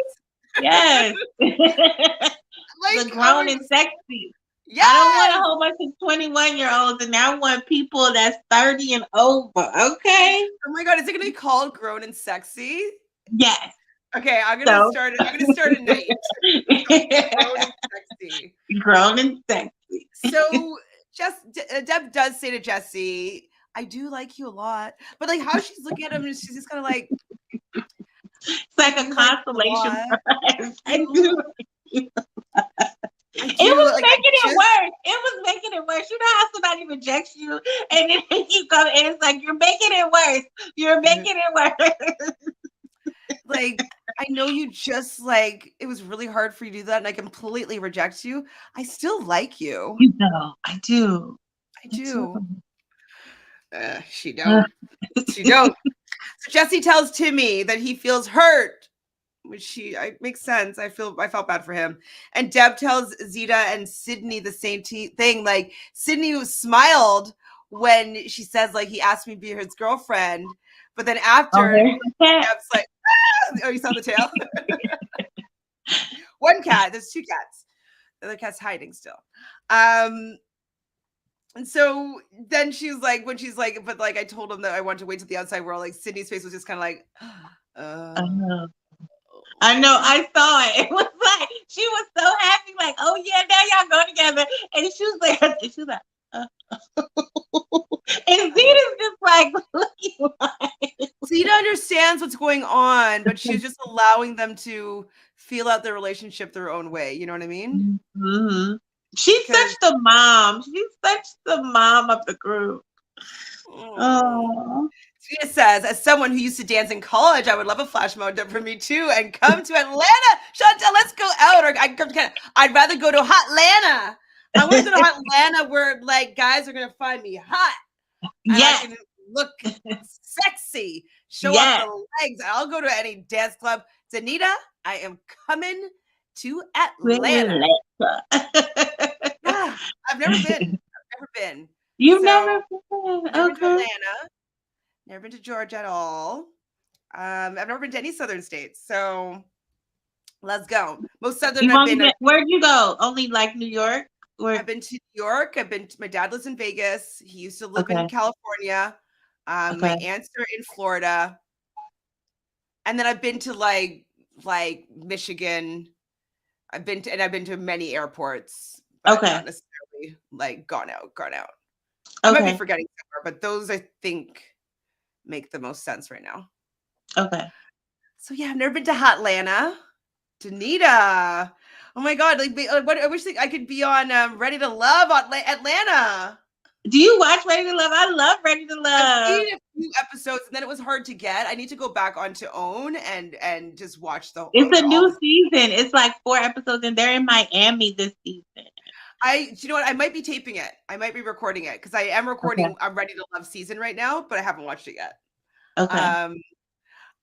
Yes. Like the grown and sexy. Yes. I don't want a whole bunch of 21-year-olds, and I want people that's 30 and over. Okay. Oh my God, is it gonna be called Grown and Sexy? Yes. Okay, I'm gonna start a night. Grown and sexy. Grown and sexy. So Deb does say to Jesse, I do like you a lot. But like how she's looking at him, and she's just kind of like it's like a consolation prize. I do. It was making it worse. It was making it worse. You know how somebody rejects you and then you go and it's like you're making it worse. You're making it worse. Like I know you just like it was really hard for you to do that, and I completely reject you. I still like you. You know, I do. I do. She don't. She don't. So Jesse tells Timmy that he feels hurt, which makes sense. I felt bad for him. And Deb tells Zeta and Sydney the same thing. Like Sydney smiled when she says like he asked me to be his girlfriend, but then after Deb's like, oh, you saw the tail. One cat. There's two cats. The other cat's hiding still. And so then she's like, when she's like, but like I told him that I want to wait till the outside world. Like Sydney's face was just kind of like, I know. I saw it. It was like she was so happy, like, oh yeah, now y'all go together. And she was like, and Zeta's just like, Zeta understands what's going on, but she's just allowing them to feel out their relationship their own way. You know what I mean? Mm-hmm. She's such the mom. She's such the mom of the group. Oh. Zeta says, as someone who used to dance in college, I would love a flash mob for me too, and come to Atlanta. Chantel, let's go out. Or I'd rather go to Hotlanta. I want to go to Hotlanta where like guys are gonna find me hot. Yes. I can look sexy. Show off the legs. I'll go to any dance club. Danita, I am coming to Atlanta. Yeah, I've never been. You've never been? Never been to Atlanta. Never been to Georgia at all. I've never been to any southern states. So let's go. Most southern I've been. Where'd you go? Only like New York? I've been to New York. My dad lives in Vegas. He used to live in California. My aunts are in Florida. And then I've been to like Michigan. I've been to many airports. But not necessarily like gone out. I might be forgetting somewhere, but those I think make the most sense right now. Okay. So yeah, I've never been to Hotlanta. Danita. Oh my God! I wish I could be on Ready to Love Atlanta. Do you watch Ready to Love? I love Ready to Love. I've seen a few episodes, and then it was hard to get. I need to go back onto OWN and just watch the. It's a new season. It's like 4 episodes, and they're in Miami this season. You know what? I might be taping it. I might be recording it because I am recording. I'm Ready to Love season right now, but I haven't watched it yet. Okay.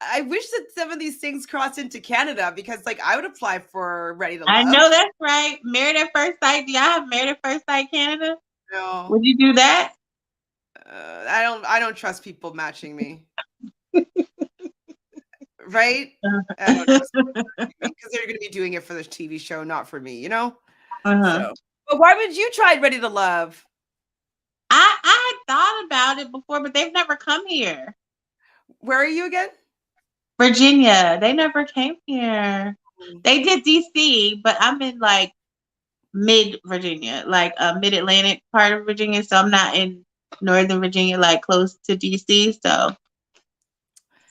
I wish that some of these things crossed into Canada because, like, I would apply for Ready to I Love. know that's right. Married at First Sight. Do y'all have Married at First Sight Canada? No, Would you do that? I don't trust people matching me. Right? I don't trust people matching me because they're going to be doing it for the TV show, not for me. You know. Uh-huh. So, but why would you try Ready to Love? I thought about it before, but they've never come here. Where are you again? Virginia. They never came here. They did DC, but I'm in like mid Virginia, like a mid Atlantic part of Virginia. So I'm not in Northern Virginia, like close to DC. So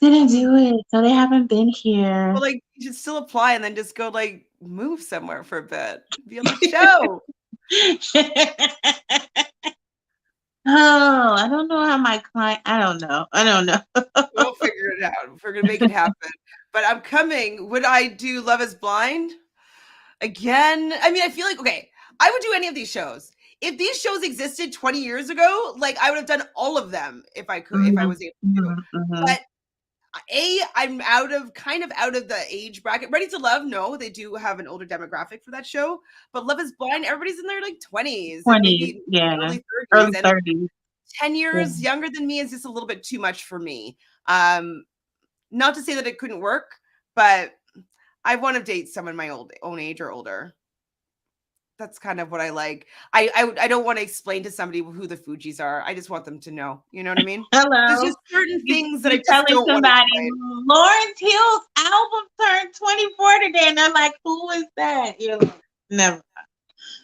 didn't do it. So they haven't been here. Well, like you should still apply and then just go like move somewhere for a bit. Be on the show. Oh, I don't know how my client. I don't know. We'll figure it out. We're gonna make it happen. But I'm coming. Would I do Love Is Blind again? I mean, I feel like okay. I would do any of these shows. If these shows existed 20 years ago, like I would have done all of them if I could, if I was able to. But I'm kind of out of the age bracket. Ready to Love, no, they do have an older demographic for that show. But Love Is Blind, everybody's in their like 20s and maybe early 30s. Early And 30s. 10 years younger than me is just a little bit too much for me. Not to say that it couldn't work, but I want to date someone my own age or older. That's kind of what I like. I don't want to explain to somebody who the Fugees are. I just want them to know. You know what I mean? Hello. There's just certain things that I just telling don't want to somebody explain. Lawrence Hill's album turned 24 today, and they're like, "Who is that?" You're like, never.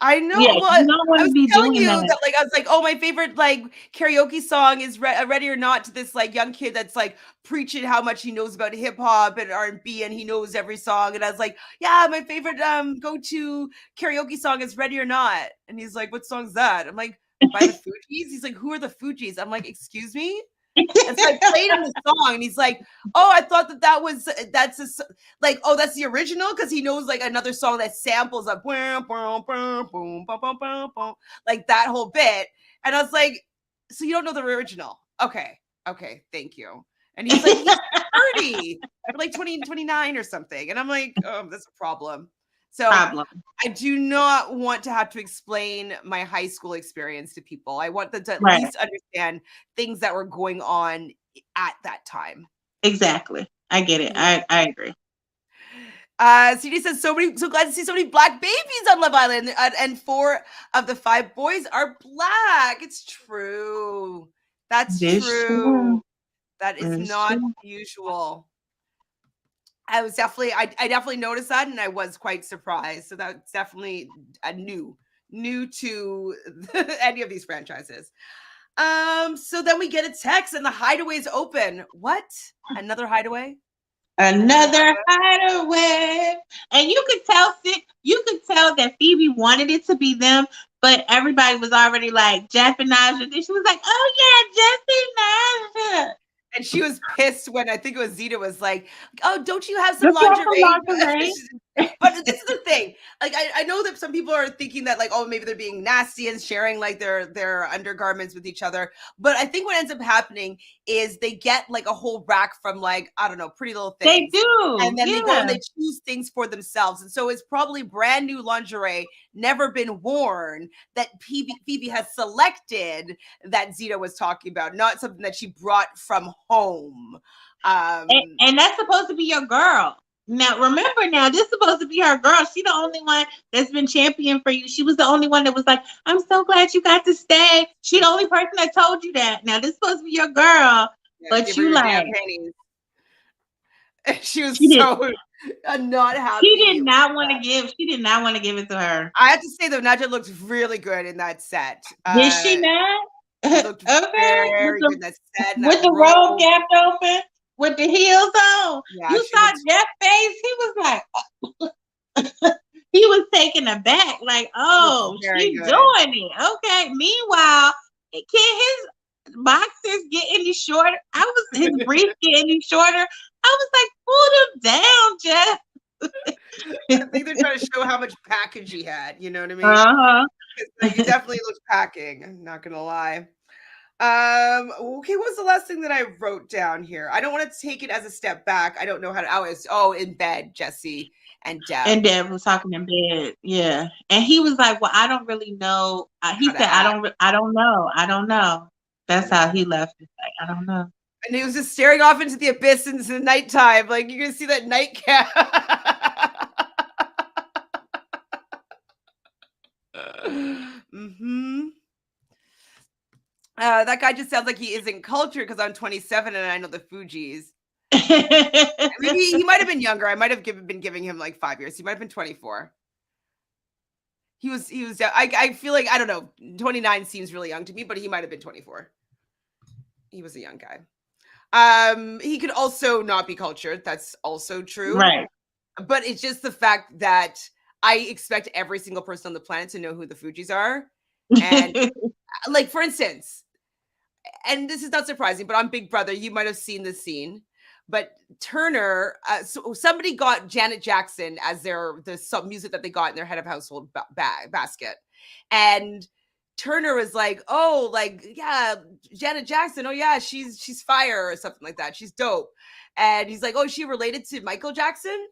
I know. Yeah, well, you don't want I to was be telling doing you that. that, like, I was like, oh, my favorite like karaoke song is "Ready or Not" to this like young kid that's like preaching how much he knows about hip hop and R&B, and he knows every song. And I was like, yeah, my favorite go-to karaoke song is "Ready or Not," and he's like, what song's that? I'm like, by the Fugees. He's like, who are the Fugees? I'm like, excuse me. And so I played him the song, and he's like, "Oh, I thought that's like, oh, that's the original," because he knows like another song that samples a boom, boom, boom, boom, boom, boom, boom, boom, like that whole bit. And I was like, "So you don't know the original? Okay, thank you." And he's like, "He's 30, or like 20, 29 or something," and I'm like, "Oh, that's a problem." So I do not want to have to explain my high school experience to people. I want them to at least understand things that were going on at that time. Exactly. I get it. I agree. CD says so glad to see so many black babies on Love Island, and 4 of the 5 boys are black. It's true. That's true. That is not usual. I definitely noticed that, and I was quite surprised. So that's definitely a new to any of these franchises. So then we get a text and the hideaway is open. What? Another hideaway? Another hideaway. And you could tell that Phoebe wanted it to be them, but everybody was already like Jeff and Naja. And she was like, "Oh yeah, Jeff and Naja." And she was pissed when I think it was Zeta was like, "Oh, don't you have some lingerie?" But this is the thing. Like, I know that some people are thinking that like, oh, maybe they're being nasty and sharing like their undergarments with each other. But I think what ends up happening is they get like a whole rack from like, I don't know, Pretty Little Things. They do. And then they go and they choose things for themselves. And so it's probably brand new lingerie, never been worn, that Phoebe has selected that Zeta was talking about, not something that she brought from home. And that's supposed to be your girl. Now, remember, this is supposed to be her girl. She's the only one that's been champion for you. She was the only one that was like, "I'm so glad you got to stay." She's the only person that told you that. Now, this is supposed to be your girl, but you like. She was so not happy. She did not want to give. She did not want to give it to her. I have to say though, Naja looked really good in that set. Did she not? Looked very good in that set. With the robe gapped open. With the heels on. Yeah, you saw Jeff's face. He was like, he was taken aback. Like, oh, she's doing it. Okay. Meanwhile, his boxers get any shorter? His briefs get any shorter? I was like, pull them down, Jeff. I think they're trying to show how much package he had. You know what I mean? He definitely looks packing. I'm not gonna lie. Okay, what was the last thing that I wrote down here? I don't want to take it as a step back. I don't know how to. Oh, in bed, Jesse and Deb. And Deb was talking in bed. Yeah. And he was like, well, I don't really know. He How to said, act. I don't know. I don't know. That's how he left it. Like, I don't know. And he was just staring off into the abyss into the nighttime. Like, you can see that nightcap. Mm-hmm. That guy just sounds like he isn't cultured because I'm 27 and I know the Fugees. Maybe he might have been younger. I might have been giving him like 5 years. He might have been 24. He was. I feel like, I don't know. 29 seems really young to me, but he might have been 24. He was a young guy. He could also not be cultured. That's also true. Right. But it's just the fact that I expect every single person on the planet to know who the Fugees are. And like, for instance, and this is not surprising, but on Big Brother, you might have seen this scene. But Turner, so somebody got Janet Jackson as the music that they got in their head of household basket, and Turner was like, "Oh, like, yeah, Janet Jackson. Oh yeah, she's fire or something like that. She's dope." And he's like, "Oh, is she related to Michael Jackson?"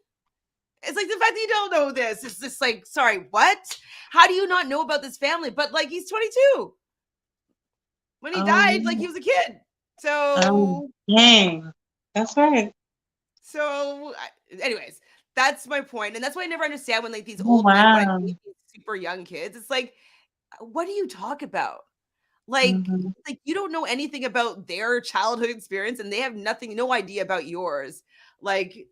It's like, the fact that you don't know this is just like, sorry, what? How do you not know about this family? But like, he's 22. When he died, like, he was a kid. So, dang. That's right. So, anyways, that's my point. And that's why I never understand when like these Oh, old men want to wow. date these super young kids. It's like, what do you talk about? Like, like you don't know anything about their childhood experience and they have no idea about yours. Like,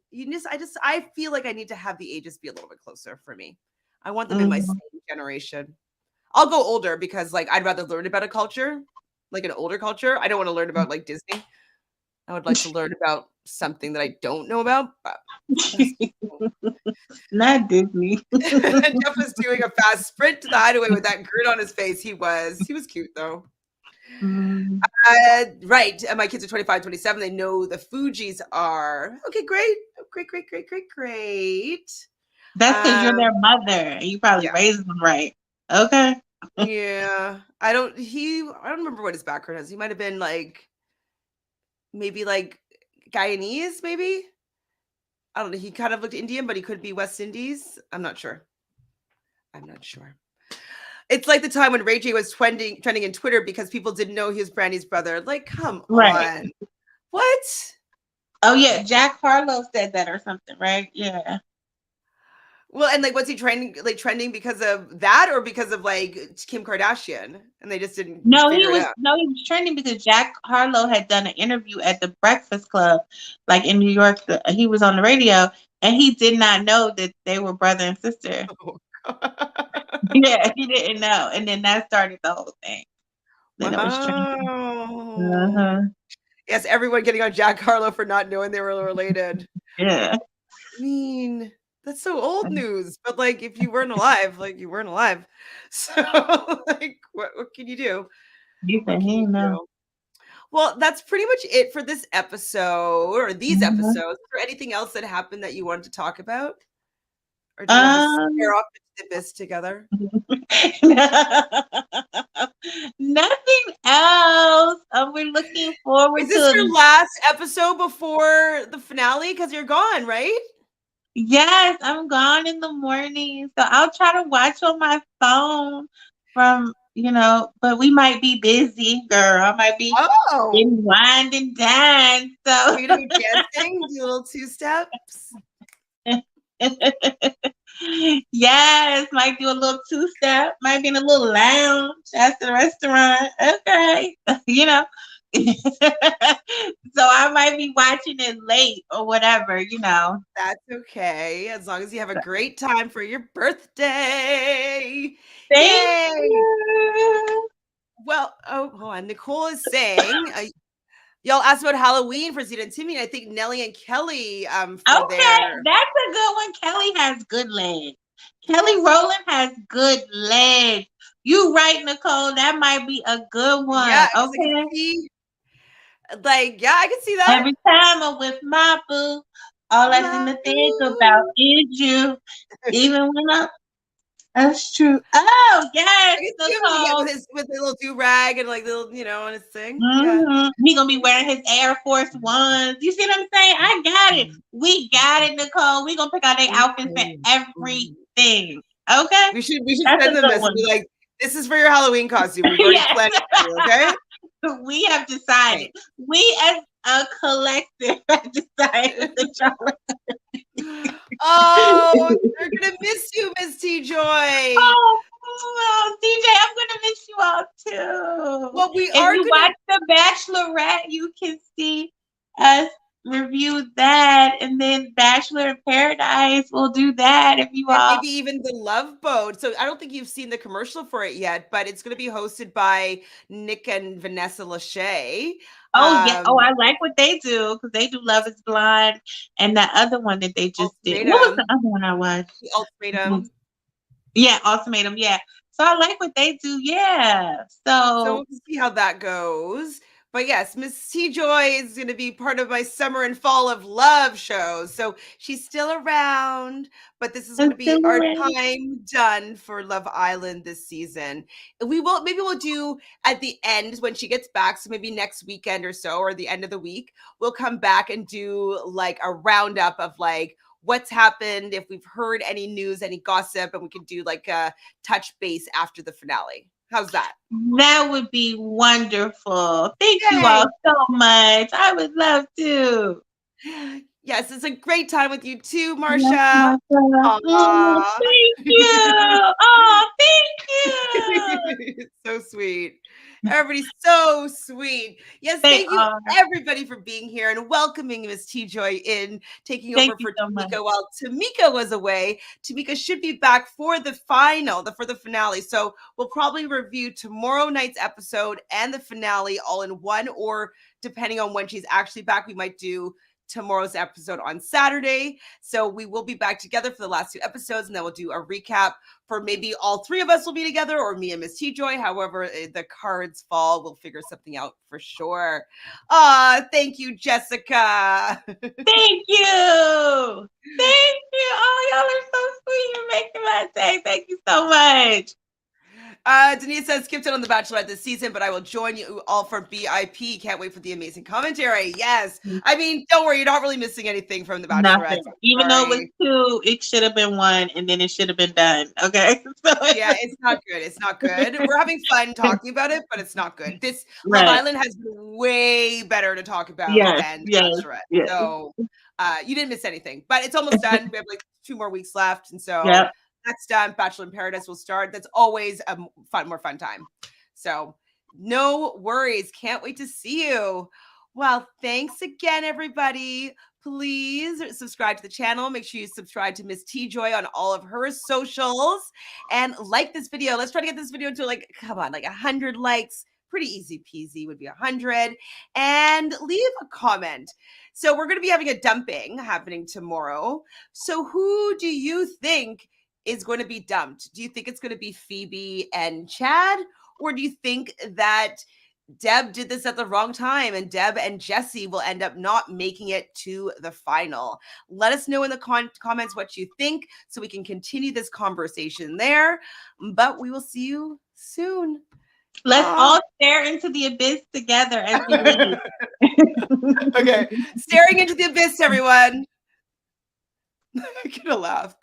I feel like I need to have the ages be a little bit closer for me. I want them in my same generation. I'll go older because like I'd rather learn about a culture, like an older culture. I don't want to learn about like Disney. I would like to learn about something that I don't know about. But not Disney. Jeff was doing a fast sprint to the hideaway with that grin on his face. He was cute though. Right. And my kids are 25, 27. They know the Fugees are. Okay, great. Great. That's because you're their mother. You probably raised them right. Okay. Yeah. I don't remember what his background is. He might have been like, maybe like Guyanese, maybe. I don't know. He kind of looked Indian, but he could be West Indies. I'm not sure. It's like the time when Ray J was trending in Twitter because people didn't know he was Brandy's brother. Like, come on. What? Oh yeah, Jack Harlow said that or something, right? Yeah. Well, and like, was he trending because of that or because of like Kim Kardashian? And they just didn't figure it out. No, he was trending because Jack Harlow had done an interview at the Breakfast Club, like in New York. He was on the radio, and he did not know that they were brother and sister. Oh, yeah, he didn't know, and then that started the whole thing. Then it was trending. Yes, everyone getting on Jack Harlow for not knowing they were related. Yeah. I mean, that's so old news. But like, if you weren't alive, like you weren't alive. So like, what can you do? You said he know. Well, that's pretty much it for this episode or these episodes. Is there anything else that happened that you wanted to talk about? Or do you want to stare off into the abyss together? Nothing else. We're looking forward to. Is this your last episode before the finale? Because you're gone, right? Yes, I'm gone in the morning. So I'll try to watch on my phone from, but we might be busy, girl. I might be in wind and dine. So you're gonna be dancing, do a little 2 steps. Yes, might do a little 2-step, might be in a little lounge after the restaurant. Okay. So I might be watching it late or whatever, That's okay. As long as you have a great time for your birthday. Thank you. Well, hold on. Nicole is saying, y'all asked about Halloween for Zita and Timmy. I think Nelly and Kelly okay, that's a good one. Kelly has good legs. Kelly Rowland has good legs. You right, Nicole. That might be a good one. Yeah, okay. I can see that. Every time I'm with my boo, all I seem to think about is you. Even when That's true. Oh, yes, I can see him again Nicole. with the little do-rag and like little, on his thing. Yeah. He gonna be wearing his Air Force Ones. You see what I'm saying? I got it. We got it, Nicole. We gonna pick out their outfits and everything. Okay? We should That's send a them good this and one. be like, this is for your Halloween costume. We've already Yes. planned it for you, okay? We have decided. We as a collective have decided the Oh, they're gonna miss you, Miss TJoy. Oh, DJ, I'm gonna miss you all too. Well, we If are you gonna watch The Bachelorette, you can see us review that, and then Bachelor in Paradise, we'll do that if you and all. maybe even the Love Boat. So I don't think you've seen the commercial for it yet, but it's gonna be hosted by Nick and Vanessa Lachey. Oh yeah. Oh, I like what they do because they do Love Is Blind and that other one that they just did. What was the other one I watched? The Ultimatum. Yeah, Ultimatum. Yeah. So I like what they do. Yeah. So we'll see how that goes. But yes, Miss TJoy is going to be part of my summer and fall of love shows. So she's still around, but this is going to be our time done for Love Island this season. Maybe we'll do at the end when she gets back. So maybe next weekend or so, or the end of the week, we'll come back and do like a roundup of like what's happened, if we've heard any news, any gossip, and we can do like a touch base after the finale. How's that? That would be wonderful. Thank you all so much. I would love to. Yes, it's a great time with you too, Marsha. Yes, Marsha. Thank you. Oh, thank you. So sweet. Everybody's so sweet. Yes, thank you everybody for being here and welcoming Miss TJoy in, taking over for Tamika while Tamika was away. Tamika should be back for the finale. So we'll probably review tomorrow night's episode and the finale all in one, or depending on when she's actually back, we might do tomorrow's episode on Saturday. So we will be back together for the last two episodes, and then we'll do a recap for maybe all three of us will be together, or me and Miss TJoy. However the cards fall, we'll figure something out for sure. Thank you, Jessica. Thank you. Thank you. Oh, y'all are so sweet. You're making my day. Thank you so much. Denise says, skipped it on The Bachelorette this season, but I will join you all for BIP. Can't wait for the amazing commentary. Yes. I mean, don't worry. You're not really missing anything from The Bachelorette. Even though it was two, it should have been one, and then it should have been done. Okay. Yeah, it's not good. It's not good. We're having fun talking about it, but it's not good. This Love Island has been way better to talk about than The Bachelorette. Yes. So you didn't miss anything, but it's almost done. We have like 2 more weeks left. And so that's done. Bachelor in Paradise will start. That's always a more fun time. So no worries. Can't wait to see you. Well, thanks again, everybody. Please subscribe to the channel. Make sure you subscribe to Miss TJoy on all of her socials and like this video. Let's try to get this video to like 100 likes. Pretty easy peasy would be 100. And leave a comment. So we're going to be having a dumping happening tomorrow. So who do you think is going to be dumped? Do you think it's going to be Phoebe and Chad? Or do you think that Deb did this at the wrong time and Deb and Jesse will end up not making it to the final? Let us know in the comments what you think so we can continue this conversation there. But we will see you soon. Let's all stare into the abyss together as we leave. Okay. Staring into the abyss, everyone. I'm going to laugh.